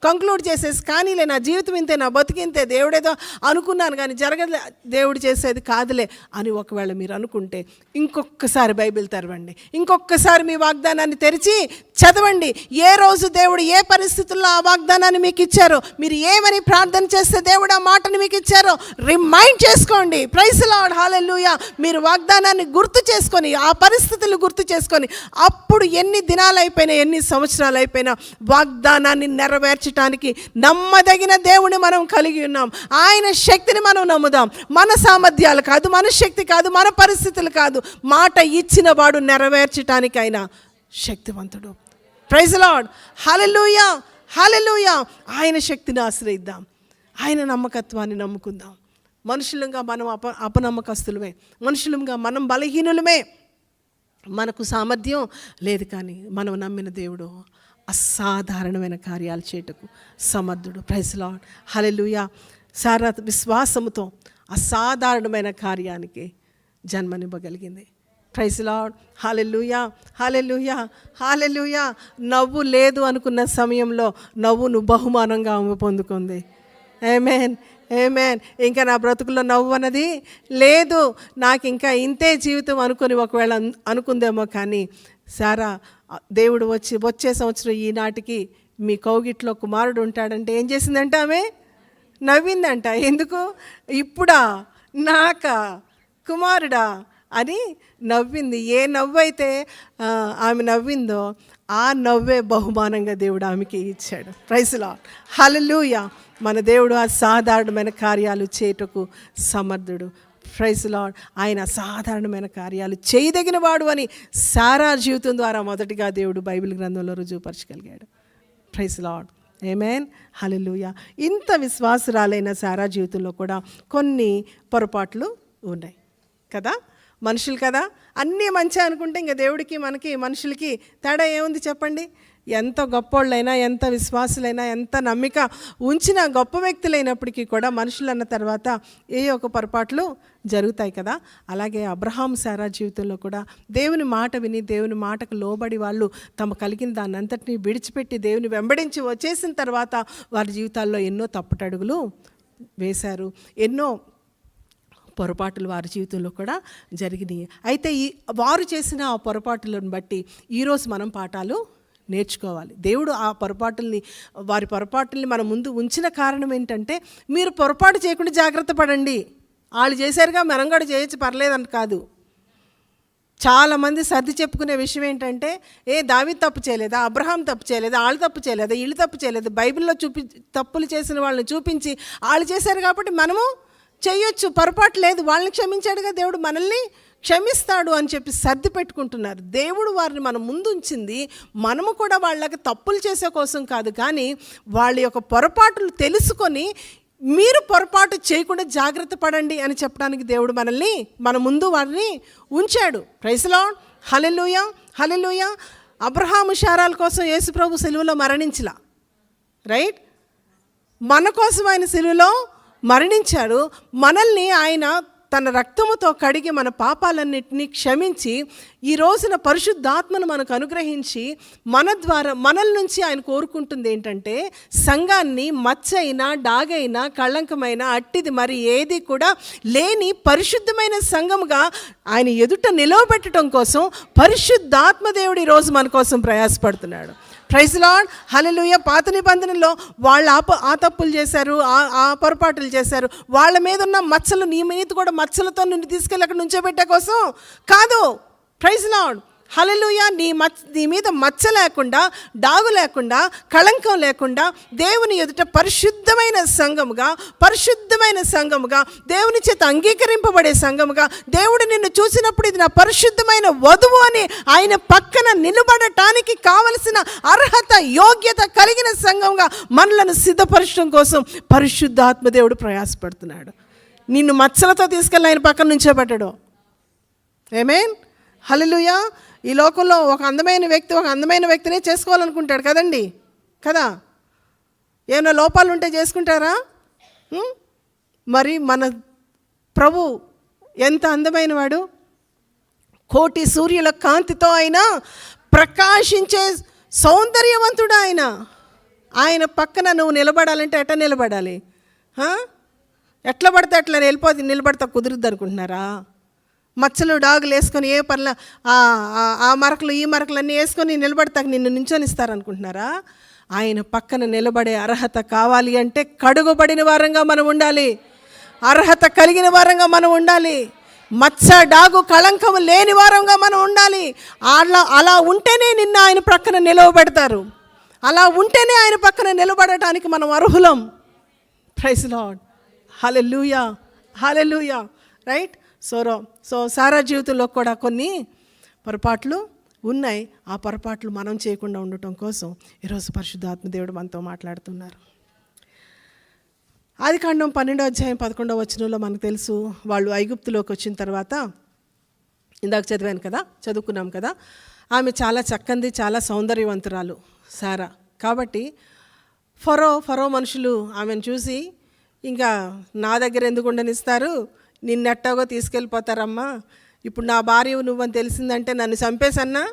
కంక్లూడ్ చేసేసి, కానీలే నా జీవితం ఇంతే, నా బతికింతే, దేవుడేదో అనుకున్నాను కానీ జరగలే, దేవుడు చేసేది కాదులే అని ఒకవేళ మీరు అనుకుంటే, ఇంకొకసారి బైబిల్ తెరవండి, ఇంకొకసారి మీ వాగ్దానాన్ని తెరిచి చదవండి. ఏ రోజు దేవుడు ఏ పరిస్థితుల్లో ఆ వాగ్దానాన్ని మీకు ఇచ్చారో, మీరు ఏమని ప్రార్థన చేస్తే దేవుడు ఆ మాటను మీకు ఇచ్చారో రిమైండ్ చేసుకోండి. ప్రైజ్ లార్డ్, హల్లెలూయా. మీరు వాగ్దానాన్ని గుర్తు చేసుకొని, ఆ పరిస్థితులు గుర్తు చేసుకొని, అప్పుడు ఎన్ని దినాలు అయిపోయినా, ఎన్ని సంవత్సరాలు అయిపోయినా వాగ్దానాన్ని నెరవేర్చడానికి నమ్మదగిన దేవుని మనం కలిగి ఉన్నాం. ఆయన శక్తిని మనం నమ్ముదాం. మన సామర్థ్యాలు కాదు, మన శక్తి కాదు, మన పరిస్థితులు కాదు, మాట ఇచ్చిన వాడు నెరవేర్చడానికి ఆయన శక్తివంతుడు. ప్రైజ్ లార్డ్, హల్లెలూయా, హల్లెలూయా. ఆయన శక్తిని ఆశ్రయిద్దాం, ఆయన నమ్మకత్వాన్ని నమ్ముకుందాం. మనుషులంగా మనం అపనమ్మకస్తులమే, మనుషులంగా మనం బలహీనులమే, మనకు సామర్థ్యం లేదు. కానీ మనం నమ్మిన దేవుడు అసాధారణమైన కార్యాలు చేయటకు సమర్థుడు. ప్రైజ్ లార్డ్, హల్లెలూయా. సారా విశ్వాసముతో అసాధారణమైన కార్యానికి జన్మనివ్వగలిగింది. ప్రైజ్ లార్డ్, హల్లెలూయా, హల్లెలూయా, హల్లెలూయా. నవ్వు లేదు అనుకున్న సమయంలో నవ్వును బహుమానంగా పొందుకుంది. ఆమేన్, ఆమేన్. ఇంకా నా బ్రతుకుల్లో నవ్వు అన్నది లేదు, నాకు ఇంకా ఇంతే జీవితం అనుకుని ఒకవేళ అనుకుందేమో. కానీ సారా దేవుడు వచ్చే సంవత్సరం ఈనాటికి మీ కౌగిట్లో కుమారుడు ఉంటాడంటే ఏం చేసిందంట? ఆమె నవ్విందంట. ఎందుకు? ఇప్పుడా, నాకా, కుమారుడా అని నవ్వింది. ఏ నవ్వు అయితే ఆమె నవ్విందో ఆ నవ్వే బహుమానంగా దేవుడు ఆమెకి ఇచ్చాడు. Praise lord, hallelujah. మన దేవుడు అసాధారణమైన కార్యాలు చేయుటకు సమర్థుడు. Praise lord. ఆయన అసాధారణమైన కార్యాలు చేయదగిన వాడు అని సారా జీవితం ద్వారా మొదటిగా దేవుడు బైబిల్ గ్రంథంలో రుజువుపరచగలిగాడు. ప్రైజ్ లార్డ్, ఆమేన్, హల్లెలూయా. ఇంత విశ్వాసురాలైన సారా జీవితంలో కూడా కొన్ని పొరపాట్లు ఉన్నాయి కదా. మనుషులు కదా, అన్నీ మంచి అనుకుంటే ఇంకా దేవుడికి మనకి మనుషులకి తేడా ఏముంది చెప్పండి? ఎంత గొప్పోళ్ళైనా, ఎంత విశ్వాసులైనా, ఎంత నమ్మిక ఉంచిన గొప్ప వ్యక్తులైనప్పటికీ కూడా మనుషులు అన్న తర్వాత ఏ ఒక పొరపాట్లు జరుగుతాయి కదా. అలాగే అబ్రహాం సారా జీవితంలో కూడా దేవుని మాట విని, దేవుని మాటకు లోబడి వాళ్ళు తమ కలిగిన దాన్ని అంతటినీ విడిచిపెట్టి దేవుని వెంబడించి వచ్చేసిన తర్వాత వారి జీవితాల్లో ఎన్నో తప్పుటడుగులు వేశారు, ఎన్నో పొరపాట్లు వారి జీవితంలో కూడా జరిగినాయి. అయితే వారు చేసిన ఆ పొరపాట్లను బట్టి ఈరోజు మనం పాఠాలు నేర్చుకోవాలి. దేవుడు ఆ వారి పొరపాటుల్ని మన ముందు ఉంచిన కారణం ఏంటంటే, మీరు పొరపాటు చేయకుండా జాగ్రత్త పడండి. వాళ్ళు చేశారుగా మనం కూడా చేయొచ్చు, పర్లేదని కాదు. చాలామంది సర్ది చెప్పుకునే విషయం ఏంటంటే, దావీదు తప్పు చేయలేదా, అబ్రహాం తప్పు చేయలేదా, వాళ్ళు తప్పు చేయలేదా, వీళ్ళు తప్పు చేయలేదు, బైబిల్లో తప్పులు చేసిన వాళ్ళని చూపించి వాళ్ళు చేశారు కాబట్టి మనము చేయొచ్చు, పొరపాటు లేదు, వాళ్ళని క్షమించాడుగా దేవుడు, మనల్ని క్షమిస్తాడు అని చెప్పి సర్ది పెట్టుకుంటున్నారు. దేవుడు వారిని మన ముందు ఉంచింది మనము కూడా వాళ్ళకి తప్పులు చేసే కోసం కాదు, కానీ వాళ్ళ యొక్క పొరపాటులు తెలుసుకొని మీరు పొరపాటు చేయకుండా జాగ్రత్త పడండి అని చెప్పడానికి దేవుడు మనల్ని మన ముందు వారిని ఉంచాడు. ప్రైజ్ లార్డ్, హల్లెలూయా, హల్లెలూయా. అబ్రహాము శారాల కోసం యేసుప్రభు సిలువలో మరణించలా, రైట్? మన కోసం ఆయన సిలువలో మరణించాడు. మనల్ని ఆయన తన రక్తముతో కడిగి మన పాపాలన్నింటినీ క్షమించి ఈ రోజున పరిశుద్ధాత్మను మనకు అనుగ్రహించి మన ద్వారా మనల నుంచి ఆయన కోరుకుంటుంది ఏంటంటే, సంఘాన్ని మచ్చైనా, డాగైనా, కళంకమైన అట్టిది మరి ఏది కూడా లేని పరిశుద్ధమైన సంఘముగా ఆయన ఎదుట నిలవబెట్టడం కోసం పరిశుద్ధాత్మ దేవుడు ఈరోజు మన కోసం ప్రయాసపడుతున్నాడు. ప్రైజ్ లార్డ్, హల్లెలూయా. పాత నిబంధనలో వాళ్ళు ఆ తప్పులు చేశారు, ఆ పొరపాటులు చేశారు. వాళ్ళ మీద ఉన్న మచ్చలు నీ మీద కూడా మచ్చలతో నిన్ను తీసుకెళ్ళి అక్కడ నుంచోబెట్టే కోసం కాదు. ప్రైజ్ లార్డ్, హల్లెలూయా. నీ మీద మచ్చ లేకుండా, డాగు లేకుండా, కళంకం లేకుండా దేవుని ఎదుట పరిశుద్ధమైన సంఘముగా, దేవుని చేత అంగీకరింపబడే సంఘముగా, దేవుడు నిన్ను చూసినప్పుడు ఇది నా పరిశుద్ధమైన వధువు అని ఆయన పక్కన నిలబడటానికి కావలసిన అర్హత, యోగ్యత కలిగిన సంఘంగా మనలను సిద్ధపరచడం కోసం పరిశుద్ధాత్మ దేవుడు ప్రయాసపడుతున్నాడు. నిన్ను మచ్చలతో తీసుకెళ్ళి ఆయన పక్కన నుంచోబెట్టాడు. ఆమేన్, హల్లెలూయా. ఈ లోకంలో ఒక అందమైన వ్యక్తినే చేసుకోవాలనుకుంటాడు కదండి, కదా? ఏమైనా లోపాలు ఉంటే చేసుకుంటారా? మరి మన ప్రభు ఎంత అందమైన వాడు, కోటి సూర్యుల కాంతితో ఆయన ప్రకాశించే సౌందర్యవంతుడు. ఆయన పక్కన నువ్వు నిలబడాలంటే ఎట్లా నిలబడాలి? ఎట్లా పడితే అట్లా నిలబడతా కుదురుద్ది అనుకుంటున్నారా? మచ్చలు డాగులు వేసుకొని ఏ పనుల ఆ మరకలు ఈ మరకలు అన్నీ వేసుకొని నిలబడతాక నిన్ను నించొనిస్తారనుకుంటున్నారా? ఆయన పక్కన నిలబడే అర్హత కావాలి అంటే కడుగుబడిన వారంగా మనం ఉండాలి, అర్హత కలిగిన వారంగా మనం ఉండాలి, మచ్చ డాగు కళంకము లేని వారంగా మనం ఉండాలి. అలా ఉంటేనే నిన్ను ఆయన పక్కన నిలవబెడతారు, అలా ఉంటేనే ఆయన పక్కన నిలబడటానికి మనం అర్హులం. Praise lord, hallelujah, hallelujah. Right. So సారా జీవితంలో కూడా కొన్ని పొరపాట్లు ఉన్నాయి. ఆ పొరపాట్లు మనం చేయకుండా ఉండటం కోసం ఈరోజు పరిశుద్ధాత్మ దేవుడు మనతో మాట్లాడుతున్నారు. ఆదికాండం 12వ అధ్యాయం 11వ వచనంలో మనకు తెలుసు, వాళ్ళు ఐగుప్తులోకి వచ్చిన తర్వాత ఇందాక చదువుకున్నాం కదా, ఆమె చాలా చక్కంది, చాలా సౌందర్యవంతురాలు సారా. కాబట్టి ఫరో మనుషులు ఆమెను చూసి, ఇంకా నా దగ్గర ఎందుకు ఉండనిస్తారు, నిన్నెట్టాగో తీసుకెళ్ళిపోతారమ్మా, ఇప్పుడు నా భార్య నువ్వని తెలిసిందంటే నన్ను చంపేసన్నా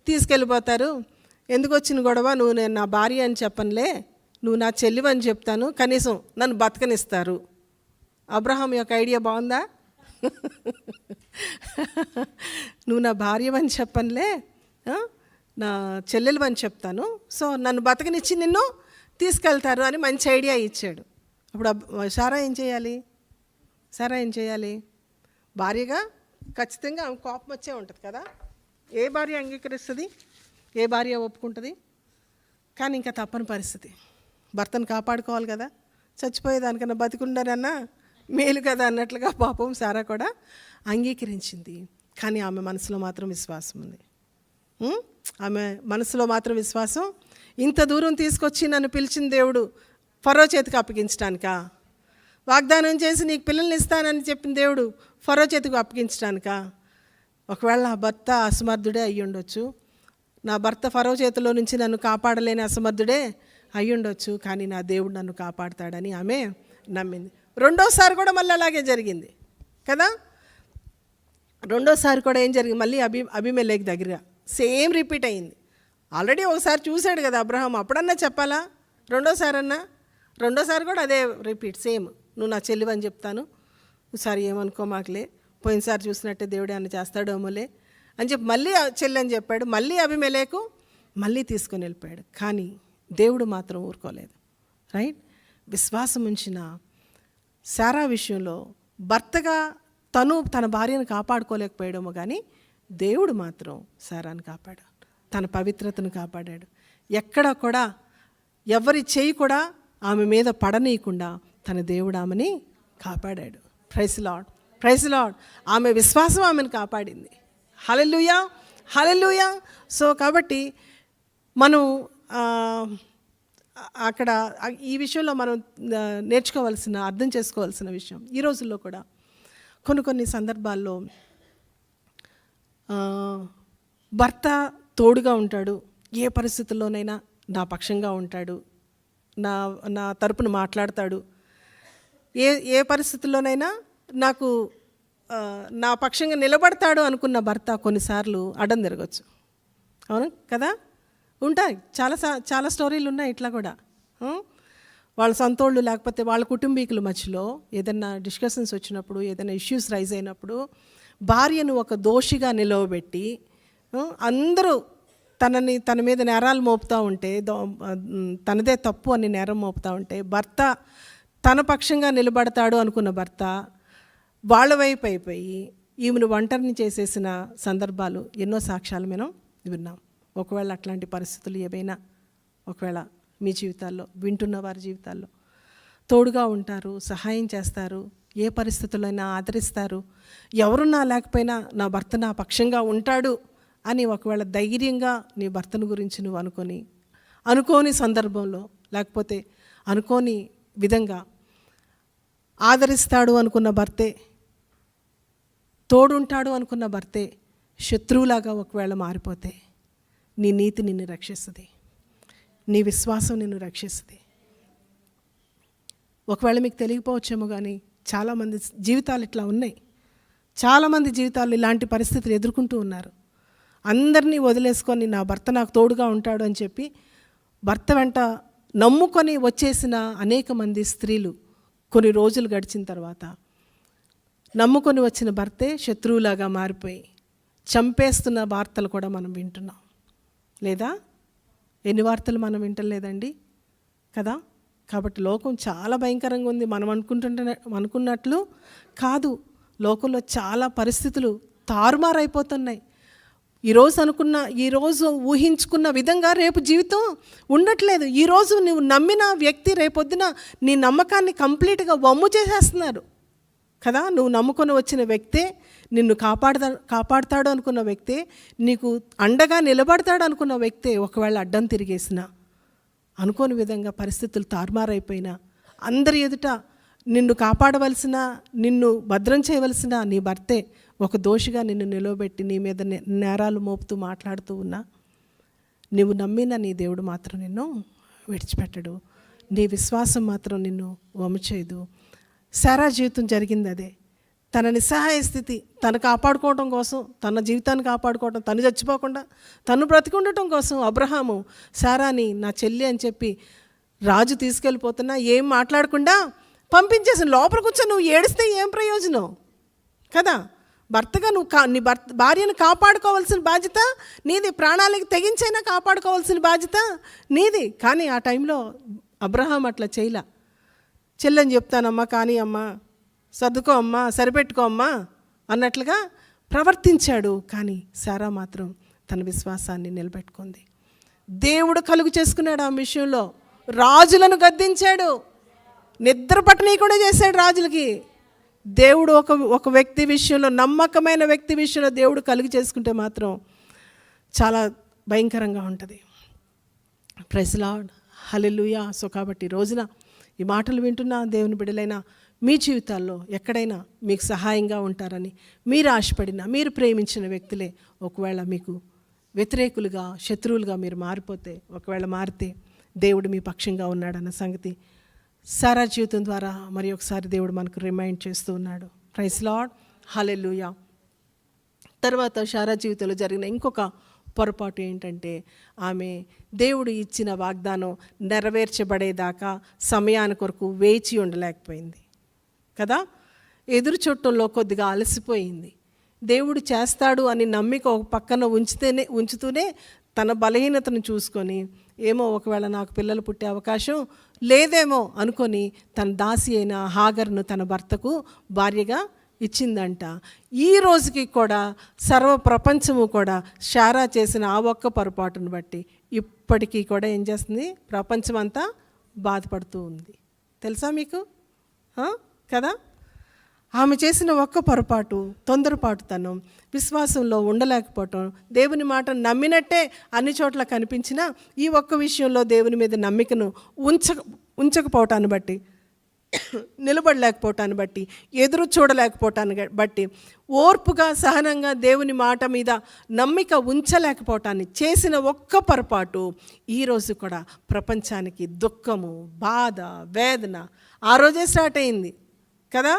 తీసుకెళ్ళిపోతారు, ఎందుకు వచ్చిన గొడవ, నువ్వు నేను నా భార్య అని చెప్పనులే, నువ్వు నా చెల్లివని చెప్తాను, కనీసం నన్ను బతకనిస్తారు. అబ్రహాం యొక్క ఐడియా బాగుందా? నువ్వు నా భార్యవని చెప్పనులే, నా చెల్లెలు అని చెప్తాను, సో నన్ను బతకనిచ్చి నిన్ను తీసుకెళ్తారు అని మంచి ఐడియా ఇచ్చాడు. అప్పుడు సారా ఏం చేయాలి? భార్యగా ఖచ్చితంగా ఆమె కోపం వచ్చే ఉంటుంది కదా. ఏ భార్య అంగీకరిస్తుంది? ఏ భార్య ఒప్పుకుంటుంది? కానీ ఇంకా తప్పని పరిస్థితి, భర్తను కాపాడుకోవాలి కదా, చచ్చిపోయేదానికన్నా బతికుండానన్నా మేలు కదా అన్నట్లుగా పాపం సారా కూడా అంగీకరించింది. కానీ ఆమె మనసులో మాత్రం విశ్వాసం ఉంది. ఆమె మనసులో మాత్రం విశ్వాసం, ఇంత దూరం తీసుకొచ్చి నన్ను పిలిచిన దేవుడు ఫరో చేతికి అప్పగించడానికా? వాగ్దానం చేసి నీకు పిల్లల్ని ఇస్తానని చెప్పిన దేవుడు ఫరో చేతికి అప్పగించడానికా? ఒకవేళ నా భర్త అసమర్థుడే అయ్యి ఉండొచ్చు, నా భర్త ఫరో చేతిలో నుంచి నన్ను కాపాడలేని అసమర్థుడే అయ్యి ఉండొచ్చు, కానీ నా దేవుడు నన్ను కాపాడతాడని ఆమె నమ్మింది. రెండోసారి కూడా మళ్ళీ అలాగే జరిగింది కదా. రెండోసారి కూడా ఏం జరిగింది? మళ్ళీ అబీమెలెకు దగ్గర సేమ్ రిపీట్ అయింది. ఆల్రెడీ ఒకసారి చూశాడు కదా అబ్రహాం, అప్పుడన్నా చెప్పాలా? రెండోసారి కూడా అదే రిపీట్, సేమ్, నువ్వు నా చెల్లివని చెప్తాను, ఒకసారి ఏమనుకోమాకలే, పోయినసారి చూసినట్టే దేవుడే అని చేస్తాడోమోలే అని చెప్పి మళ్ళీ చెల్లి అని చెప్పాడు. మళ్ళీ అబీమెలెకు మళ్ళీ తీసుకొని వెళ్ళిపోయాడు. కానీ దేవుడు మాత్రం ఊరుకోలేదు. రైట్. విశ్వాసం ఉంచిన సారా విషయంలో భర్తగా తన భార్యను కాపాడుకోలేకపోయాడేమో, కానీ దేవుడు మాత్రం సారాను కాపాడాడు, తన పవిత్రతను కాపాడాడు. ఎక్కడ కూడా ఎవరి చేయి కూడా ఆమె మీద పడనీయకుండా తన దేవుడు ఆమెని కాపాడాడు. Praise lord, praise lord. ఆమె విశ్వాసం ఆమెను కాపాడింది. హల్లెలూయా, హల్లెలూయా. సో కాబట్టి మనం అక్కడ ఈ విషయంలో మనం నేర్చుకోవాల్సిన, అర్థం చేసుకోవాల్సిన విషయం, ఈ రోజుల్లో కూడా కొన్ని సందర్భాల్లో భర్త తోడుగా ఉంటాడు, ఏ పరిస్థితుల్లోనైనా నా పక్షంగా ఉంటాడు, నా తరపున మాట్లాడతాడు, ఏ పరిస్థితుల్లోనైనా నాకు నా పక్షంగా నిలబడతాడు అనుకున్న భర్త కొన్నిసార్లు అడ్డం తిరగచ్చు. అవును కదా, ఉంటాయి, చాలా స్టోరీలు ఉన్నాయి ఇట్లా కూడా. వాళ్ళ సొంతోళ్ళు లేకపోతే వాళ్ళ కుటుంబీకుల మధ్యలో ఏదైనా డిస్కషన్స్ వచ్చినప్పుడు, ఏదైనా ఇష్యూస్ రైజ్ అయినప్పుడు భార్యను ఒక దోషిగా నిలవబెట్టి అందరూ తన మీద నేరాలు మోపుతూ ఉంటే, తనదే తప్పు అని నేరం మోపుతూ ఉంటే, భర్త తన పక్షంగా నిలబడతాడు అనుకున్న భర్త వాళ్ళ వైపు అయిపోయి ఈమెను ఒంటరిని చేసేసిన సందర్భాలు ఎన్నో సాక్ష్యాలు మనం విన్నాం. ఒకవేళ అట్లాంటి పరిస్థితులు ఏవైనా ఒకవేళ మీ జీవితాల్లో, వింటున్న వారి జీవితాల్లో తోడుగా ఉంటారు, సహాయం చేస్తారు, ఏ పరిస్థితులైనా ఆదరిస్తారు, ఎవరున్నా లేకపోయినా నా భర్త నా పక్షంగా ఉంటాడు అని ఒకవేళ ధైర్యంగా నీ భర్తను గురించి నువ్వు అనుకోని సందర్భంలో, లేకపోతే అనుకోని విధంగా ఆదరిస్తాడు అనుకున్న భర్తే, తోడుంటాడు అనుకున్న భర్తే శత్రువులాగా ఒకవేళ మారిపోతే నీ నీతి నిన్ను రక్షిస్తుంది, నీ విశ్వాసం నిన్ను రక్షిస్తుంది. ఒకవేళ మీకు తెలియకపోవచ్చేమో కానీ చాలామంది జీవితాలు ఇట్లా ఉన్నాయి. చాలామంది జీవితాలు ఇలాంటి పరిస్థితులు ఎదుర్కొంటూ ఉన్నారు. అందరినీ వదిలేసుకొని నా భర్త నాకు తోడుగా ఉంటాడు అని చెప్పి భర్త వెంట నమ్ముకొని వచ్చేసిన అనేక మంది స్త్రీలు కొన్ని రోజులు గడిచిన తర్వాత నమ్ముకొని వచ్చిన భర్తే శత్రువులాగా మారిపోయి చంపేస్తున్న వార్తలు కూడా మనం వింటున్నాం. లేదా ఎన్ని వార్తలు మనం వింటలేదండి కదా? కాబట్టి లోకం చాలా భయంకరంగా ఉంది. మనం అనుకున్నట్లు కాదు. లోకంలో చాలా పరిస్థితులు తారుమారైపోతున్నాయి. ఈరోజు ఊహించుకున్న విధంగా రేపు జీవితం ఉండట్లేదు. ఈరోజు నువ్వు నమ్మిన వ్యక్తి రేపొద్దున నీ నమ్మకాన్ని కంప్లీట్గా వమ్ము చేసేస్తున్నారు కదా. నువ్వు నమ్ముకొని వచ్చిన వ్యక్తే నిన్ను కాపాడుతాడు అనుకున్న వ్యక్తే, నీకు అండగా నిలబడతాడు అనుకున్న వ్యక్తే ఒకవేళ అడ్డం తిరిగేసిన, అనుకోని విధంగా పరిస్థితులు తారుమారైపోయినా, అందరి ఎదుట నిన్ను కాపాడవలసిన, నిన్ను భద్రం చేయవలసిన నీ భర్తే ఒక దోషిగా నిన్ను నిలవబెట్టి నీ మీద నేరాలు మోపుతూ మాట్లాడుతూ ఉన్నా, నువ్వు నమ్మిన నీ దేవుడు మాత్రం నిన్ను విడిచిపెట్టడు. నీ విశ్వాసం మాత్రం నిన్ను వమ్ము చేయదు. సారా జీవితం జరిగింది అదే. తన నిస్సహాయ స్థితి తను కాపాడుకోవడం కోసం, తన జీవితాన్ని కాపాడుకోవడం, తను చచ్చిపోకుండా తను బ్రతికుండటం కోసం అబ్రహాము సారాని నా చెల్లి అని చెప్పి రాజు తీసుకెళ్ళిపోతున్నా ఏం మాట్లాడకుండా పంపించేసి లోపల కూర్చొని నువ్వు ఏడిస్తే ఏం ప్రయోజనం కదా. భర్తగా నువ్వు నీ భార్యను కాపాడుకోవాల్సిన బాధ్యత నీది, ప్రాణాలకి తెగించైనా కాపాడుకోవాల్సిన బాధ్యత నీది. కానీ ఆ టైంలో అబ్రహాం అట్లా చేయలా. చెల్లని చెప్తానమ్మా, కానీ అమ్మా సర్దుకో అమ్మా, సరిపెట్టుకో అమ్మా అన్నట్లుగా ప్రవర్తించాడు. కానీ సారా మాత్రం తన విశ్వాసాన్ని నిలబెట్టుకుంది. దేవుడు కలుగు చేసుకున్నాడు ఆ విషయంలో. రాజులను గద్దించాడు, నిద్ర పట్టనీయకుండా చేశాడు రాజులకి. దేవుడు ఒక వ్యక్తి విషయంలో, నమ్మకమైన వ్యక్తి విషయంలో దేవుడు కలుగు చేసుకుంటే మాత్రం చాలా భయంకరంగా ఉంటుంది. Praise lord, hallelujah. సో కాబట్టి రోజున ఈ మాటలు వింటున్న దేవుని బిడ్డలైన మీ జీవితాల్లో ఎక్కడైనా మీకు సహాయంగా ఉంటారని మీరు ఆశపడిన, మీరు ప్రేమించిన వ్యక్తులే ఒకవేళ మీకు వ్యతిరేకులుగా, శత్రువులుగా మీరు మారిపోతే, ఒకవేళ మారితే దేవుడు మీ పక్షంగా ఉన్నాడన్న సంగతి సారా జీవితం ద్వారా మరి ఒకసారి దేవుడు మనకు రిమైండ్ చేస్తూ ఉన్నాడు. ప్రైజ్ లార్డ్, హల్లెలూయా. తర్వాత సారా జీవితంలో జరిగిన ఇంకొక పొరపాటు ఏంటంటే, ఆమె దేవుడు ఇచ్చిన వాగ్దానం నెరవేర్చబడేదాకా సమయాని కొరకు వేచి ఉండలేకపోయింది కదా. ఎదురు చూడటంలో కొద్దిగా అలసిపోయింది. దేవుడు చేస్తాడు అని నమ్మిక ఒక పక్కన ఉంచుతూనే తన బలహీనతను చూసుకొని, ఏమో ఒకవేళ నాకు పిల్లలు పుట్టే అవకాశం లేదేమో అనుకొని తన దాసి అయిన హాగర్ను తన భర్తకు భార్యగా ఇచ్చిందంట. ఈ రోజుకి కూడా సర్వ ప్రపంచము కూడా శారా చేసిన ఆ ఒక్క పొరపాటును బట్టి ఇప్పటికీ కూడా ఏం చేస్తుంది, ప్రపంచం అంతా బాధపడుతూ ఉంది. తెలుసా మీకు కదా. ఆమె చేసిన ఒక్క పొరపాటు, తొందరపాటుతనం, విశ్వాసంలో ఉండలేకపోవటం, దేవుని మాట నమ్మినట్టే అన్ని చోట్ల కనిపించినా ఈ ఒక్క విషయంలో దేవుని మీద నమ్మికను ఉంచకపోవటాన్ని బట్టి, నిలబడలేకపోవటాన్ని బట్టి, ఎదురు చూడలేకపోవటాన్ని బట్టి, ఓర్పుగా సహనంగా దేవుని మాట మీద నమ్మిక ఉంచలేకపోవటాన్ని చేసిన ఒక్క పొరపాటు ఈరోజు కూడా ప్రపంచానికి దుఃఖము, బాధ, వేదన ఆ రోజే స్టార్ట్ అయింది కదా.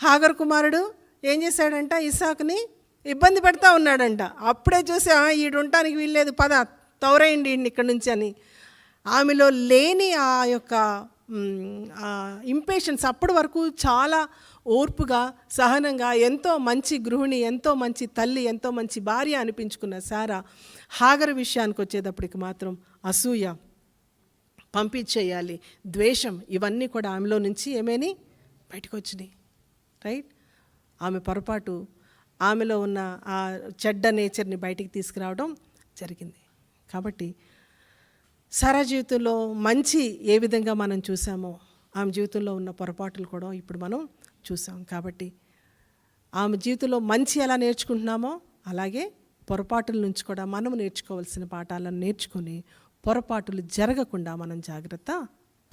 హాగర్ కుమారుడు ఏం చేశాడంట, ఇస్సాకుని ఇబ్బంది పెడతా ఉన్నాడంట. అప్పుడే చూసి ఈడు ఉండటానికి వీల్లేదు, పద తౌరేయండి ఇక్కడి నుంచి అని. ఆమెలో లేని ఆ యొక్క ఇంపేషన్స్, అప్పటి వరకు చాలా ఓర్పుగా సహనంగా ఎంతో మంచి గృహిణి, ఎంతో మంచి తల్లి, ఎంతో మంచి భార్య అనిపించుకున్న సారా హాగర్ విషయానికి వచ్చేటప్పటికి మాత్రం అసూయ, పంపించేయాలి, ద్వేషం, ఇవన్నీ కూడా ఆమెలో నుంచి ఏమేని బయటకు వచ్చినాయి. రైట్. ఆమె పొరపాటు ఆమెలో ఉన్న ఆ చెడ్డ నేచర్ని బయటికి తీసుకురావడం జరిగింది. కాబట్టి సారా జీవితంలో మంచి ఏ విధంగా మనం చూసామో ఆమె జీవితంలో ఉన్న పొరపాట్లు కూడా ఇప్పుడు మనం చూసాం. కాబట్టి ఆమె జీవితంలో మంచి ఎలా నేర్చుకుంటున్నామో అలాగే పొరపాటుల నుంచి కూడా మనం నేర్చుకోవాల్సిన పాఠాలను నేర్చుకొని పొరపాటులు జరగకుండా మనం జాగ్రత్త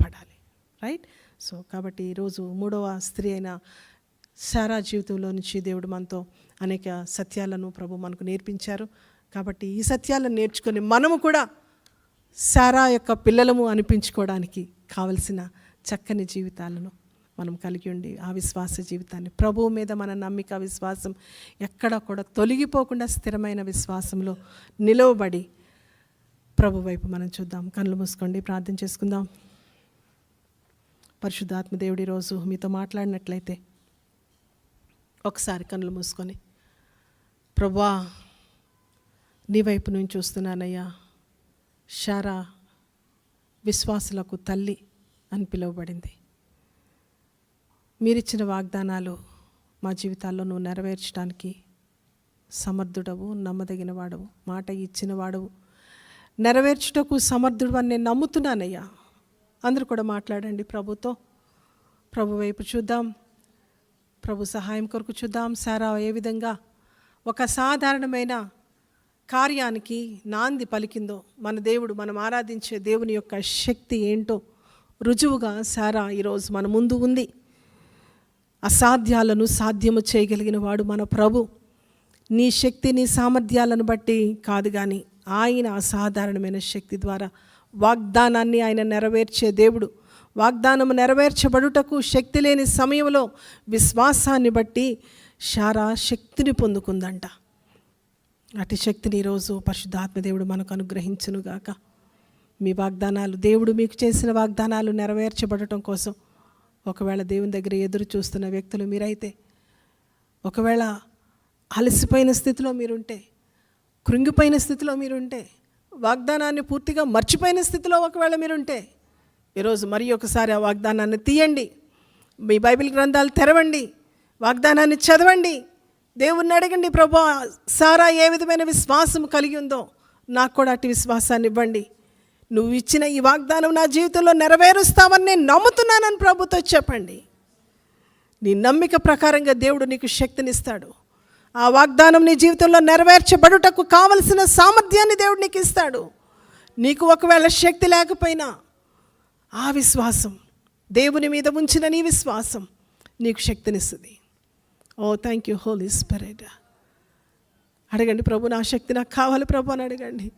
పడాలి. రైట్. సో కాబట్టి ఈరోజు 3వ స్త్రీ అయిన సారా జీవితంలో నుంచి దేవుడు మనతో అనేక సత్యాలను ప్రభు మనకు నేర్పించారు. కాబట్టి ఈ సత్యాలను నేర్చుకొని మనము కూడా సారా యొక్క పిల్లలము అనిపించుకోవడానికి కావలసిన చక్కని జీవితాలను మనం కలిగి ఉండి ఆ విశ్వాస జీవితాన్ని ప్రభువు మీద మన నమ్మిక విశ్వాసం ఎక్కడ కూడా తొలగిపోకుండా స్థిరమైన విశ్వాసంలో నిలవబడి ప్రభు వైపు మనం చూద్దాం. కళ్ళు మూసుకోండి, ప్రార్థన చేసుకుందాం. పరిశుద్ధాత్మ దేవుడి రోజు మీతో మాట్లాడినట్లయితే ఒకసారి కళ్ళు మూసుకొని, ప్రభువా నీ వైపు నుంచి చూస్తున్నానయ్యా, సారా విశ్వాసులకు తల్లి అని పిలువబడింది. మీరిచ్చిన వాగ్దానాలు మా జీవితాల్లో నువ్వు నెరవేర్చడానికి సమర్థుడవు, నమ్మదగిన వాడవు, మాట ఇచ్చిన వాడవు, నెరవేర్చుటకు సమర్థుడు అని నేను నమ్ముతున్నానయ్యా. అందరూ కూడా మాట్లాడండి ప్రభుతో. ప్రభు వైపు చూద్దాం, ప్రభు సహాయం కొరకు చూద్దాం. సారా ఏ విధంగా ఒక సాధారణమైన కార్యానికి నాంది పలికిందో, మన దేవుడు, మనం ఆరాధించే దేవుని యొక్క శక్తి ఏంటో రుజువుగా సారా ఈరోజు మన ముందు ఉంది. అసాధ్యాలను సాధ్యము చేయగలిగిన వాడు మన ప్రభు. నీ శక్తి నీ సామర్థ్యాలను బట్టి కాదు కానీ ఆయన అసాధారణమైన శక్తి ద్వారా వాగ్దానాన్ని ఆయన నెరవేర్చే దేవుడు. వాగ్దానము నెరవేర్చబడుటకు శక్తి లేని సమయంలో విశ్వాసాన్ని బట్టి సారా శక్తిని పొందుకుందంట. అటు శక్తిని ఈరోజు పరిశుద్ధాత్మదేవుడు మనకు అనుగ్రహించునుగాక. మీ వాగ్దానాలు, దేవుడు మీకు చేసిన వాగ్దానాలు నెరవేర్చబడటం కోసం ఒకవేళ దేవుని దగ్గర ఎదురు చూస్తున్న వ్యక్తులు మీరైతే, ఒకవేళ అలసిపోయిన స్థితిలో మీరుంటే, కృంగిపోయిన స్థితిలో మీరుంటే, వాగ్దానాన్ని పూర్తిగా మర్చిపోయిన స్థితిలో ఒకవేళ మీరుంటే, ఈరోజు మరి ఒకసారి ఆ వాగ్దానాన్ని తీయండి, మీ బైబిల్ గ్రంథాలు తెరవండి, వాగ్దానాన్ని చదవండి, దేవుణ్ణి అడగండి, ప్రభువా సారా ఏ విధమైన విశ్వాసం కలిగి ఉందో నాకు కూడా అటు విశ్వాసాన్ని ఇవ్వండి. నువ్వు ఇచ్చిన ఈ వాగ్దానం నా జీవితంలో నెరవేరుస్తావని నేను నమ్ముతున్నానని ప్రభుతో చెప్పండి. నీ నమ్మిక ప్రకారంగా దేవుడు నీకు శక్తినిస్తాడు. ఆ వాగ్దానం నీ జీవితంలో నెరవేర్చబడుటకు కావలసిన సామర్థ్యాన్ని దేవుడు నీకు ఇస్తాడు. నీకు ఒకవేళ శక్తి లేకపోయినా ఆ విశ్వాసం, దేవుని మీద ఉంచిన నీ విశ్వాసం నీకు శక్తినిస్తుంది. ఓ థ్యాంక్ యూ హోలీ స్పిరిట్. అడగండి, ప్రభు నా శక్తి నాకు కావాలి ప్రభు అని అడగండి.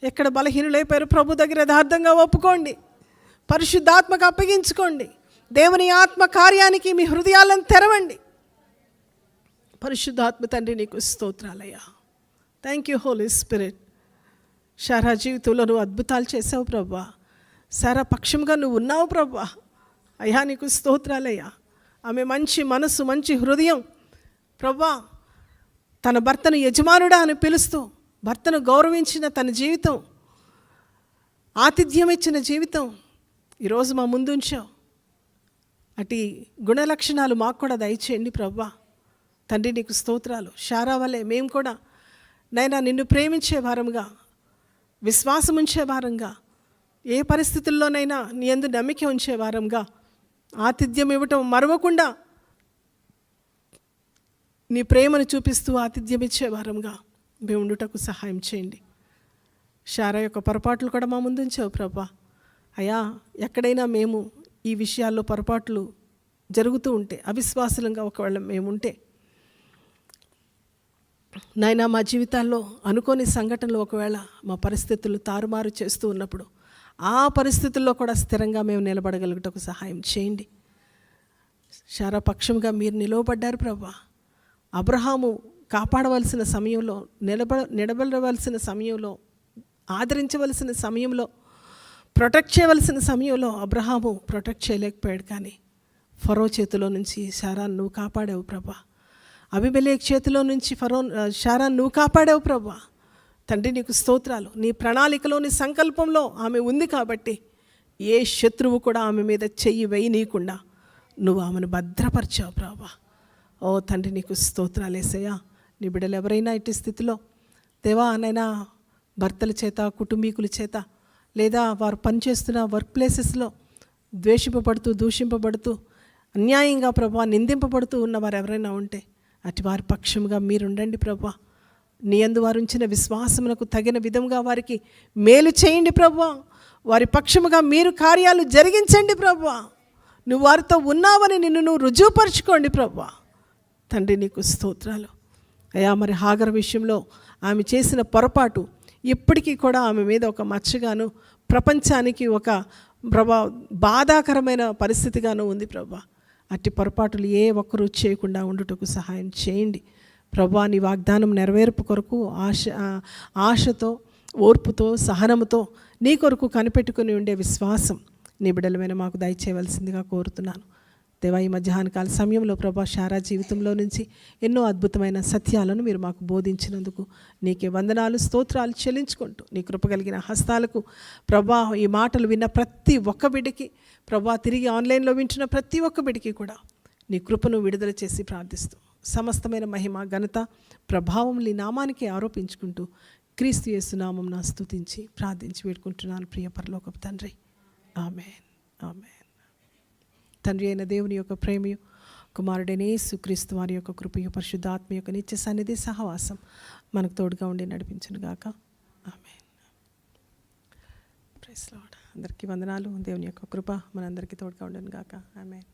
ఎక్కడ బలహీనులైపోయారు ప్రభు దగ్గర యథార్థంగా ఒప్పుకోండి, పరిశుద్ధాత్మకు అప్పగించుకోండి. దేవుని ఆత్మ కార్యానికి మీ హృదయాలను తెరవండి. పరిశుద్ధాత్మ తండ్రి నీకు స్తోత్రాలయ్యా. Thank you Holy Spirit. Sarah జీవితంలో నువ్వు అద్భుతాలు చేసావు ప్రభా. సారా పక్షంగా నువ్వు ఉన్నావు ప్రభా. అయ్యా నీకు స్తోత్రాలయ్యా. ఆమె మంచి మనసు, మంచి హృదయం ప్రభా. తన భర్తను యజమానుడా అని పిలుస్తూ భర్తను గౌరవించిన తన జీవితం, ఆతిథ్యం ఇచ్చిన జీవితం ఈరోజు మా ముందు ఉంచావు. అటు గుణలక్షణాలు మాకు కూడా దయచేయండి ప్రభా. తండ్రి నీకు స్తోత్రాలు. సారా వలె మేము కూడా నైనా నిన్ను ప్రేమించే వారంగా, విశ్వాసం ఉంచే వారంగా, ఏ పరిస్థితుల్లోనైనా నీ యందు నమ్మిక ఉంచే వారంగా, ఆతిథ్యం ఇవ్వటం మరవకుండా నీ ప్రేమను చూపిస్తూ ఆతిథ్యం ఇచ్చే వారంగా మేము ఉండుటకు సహాయం చేయండి. సారా యొక్క పొరపాట్లు కూడా మా ముందు ఉంచావు ప్రభా. అయ్యా ఎక్కడైనా మేము ఈ విషయాల్లో పొరపాట్లు జరుగుతూ ఉంటే, అవిశ్వాసంగా ఒకవేళ మేముంటే, నాయనా మా జీవితాల్లో అనుకోని సంఘటనలు ఒకవేళ మా పరిస్థితులు తారుమారు చేస్తూ ఉన్నప్పుడు ఆ పరిస్థితుల్లో కూడా స్థిరంగా మేము నిలబడగలుగుటకు సహాయం చేయండి. సారా పక్షంగా మీరు నిలవబడ్డారు ప్రభా. అబ్రహాము కాపాడవలసిన సమయంలో, నిలబడవలసిన సమయంలో, ఆదరించవలసిన సమయంలో, ప్రొటెక్ట్ చేయవలసిన సమయంలో అబ్రహాము ప్రొటెక్ట్ చేయలేకపోయాడు. కానీ ఫరో చేతిలో నుంచి సారాను నువ్వు కాపాడావు ప్రభా. అబీమెలెకు చేతిలో నుంచి సారాను నువ్వు కాపాడావు ప్రభా. తండ్రి నీకు స్తోత్రాలు. నీ ప్రణాళికలో, నీ సంకల్పంలో ఆమె ఉంది కాబట్టి ఏ శత్రువు కూడా ఆమె మీద చెయ్యి వేయనీయకుండా నువ్వు ఆమెను భద్రపరిచావు ప్రభా. ఓ తండ్రి నీకు స్తోత్రాలు యేసయ్యా. నీ బిడ్డలు ఎవరైనా ఇటు స్థితిలో దేవా నైనా భర్తల చేత, కుటుంబీకుల చేత, లేదా వారు పనిచేస్తున్న వర్క్ ప్లేసెస్లో ద్వేషింపబడుతూ, దూషింపబడుతూ, అన్యాయంగా ప్రభా నిందింపబడుతూ ఉన్న వారు ఎవరైనా ఉంటే అటు వారి పక్షంగా మీరుండండి ప్రభా. నీ యందు వారు ఉంచిన విశ్వాసమునకు తగిన విధంగా వారికి మేలు చేయండి ప్రభా. వారి పక్షముగా మీరు కార్యాలు జరిగించండి ప్రభా. నువ్వు వారితో ఉన్నావని నిన్ను నువ్వు రుజువుపరచుకోండి ప్రభా. తండ్రి నీకు స్తోత్రాలు అయ్యా. మరి హాగర్ విషయంలో ఆమె చేసిన పొరపాటు ఇప్పటికీ కూడా ఆమె మీద ఒక మచ్చగాను, ప్రపంచానికి ఒక బాధాకరమైన పరిస్థితిగాను ఉంది ప్రభా. అట్టి పొరపాటులు ఏ ఒక్కరూ చేయకుండా ఉండుటకు సహాయం చేయండి ప్రభా. నీ వాగ్దానం నెరవేర్పు కొరకు ఆశతో, ఓర్పుతో, సహనముతో నీ కొరకు కనిపెట్టుకుని ఉండే విశ్వాసం నీ బిడ్డలమైన మాకు దయచేయవలసిందిగా కోరుతున్నాను దేవా. ఈ మధ్యాహ్నకాల సమయంలో ప్రభా శారా జీవితంలో నుంచి ఎన్నో అద్భుతమైన సత్యాలను మీరు మాకు బోధించినందుకు నీకే వందనాలు, స్తోత్రాలు చెల్లించుకుంటూ నీ కృప కలిగిన హస్తాలకు ప్రభా ఈ మాటలు విన్న ప్రతి ఒక్క బిడ్డకి ప్రభా, తిరిగి ఆన్లైన్లో వింటున్న ప్రతి ఒక్క బిడ్డకి కూడా నీ కృపను విడుదల చేసి ప్రార్థిస్తూ సమస్తమైన మహిమ, ఘనత, ప్రభావం నీ నామానికి ఆరోపించుకుంటూ క్రీస్తు యేసు నామమున స్తుతించి ప్రార్థించి వేడుకుంటున్నాను ప్రియ పరలోకపు తండ్రి. ఆమేన్, ఆమేన్. తండ్రి అయిన దేవుని యొక్క ప్రేమయు, కుమారుడైన యేసుక్రీస్తు వారి యొక్క కృపయు, పరిశుద్ధాత్మ యొక్క నిత్య సన్నిధి సహవాసం మనకు తోడుగా ఉండి నడిపించును గాక. ఆమేన్. Praise Lord. అందరికీ వందనాలు. దేవుని యొక్క కృప మనందరికీ తోడుగా ఉండను గాక. ఆమేన్.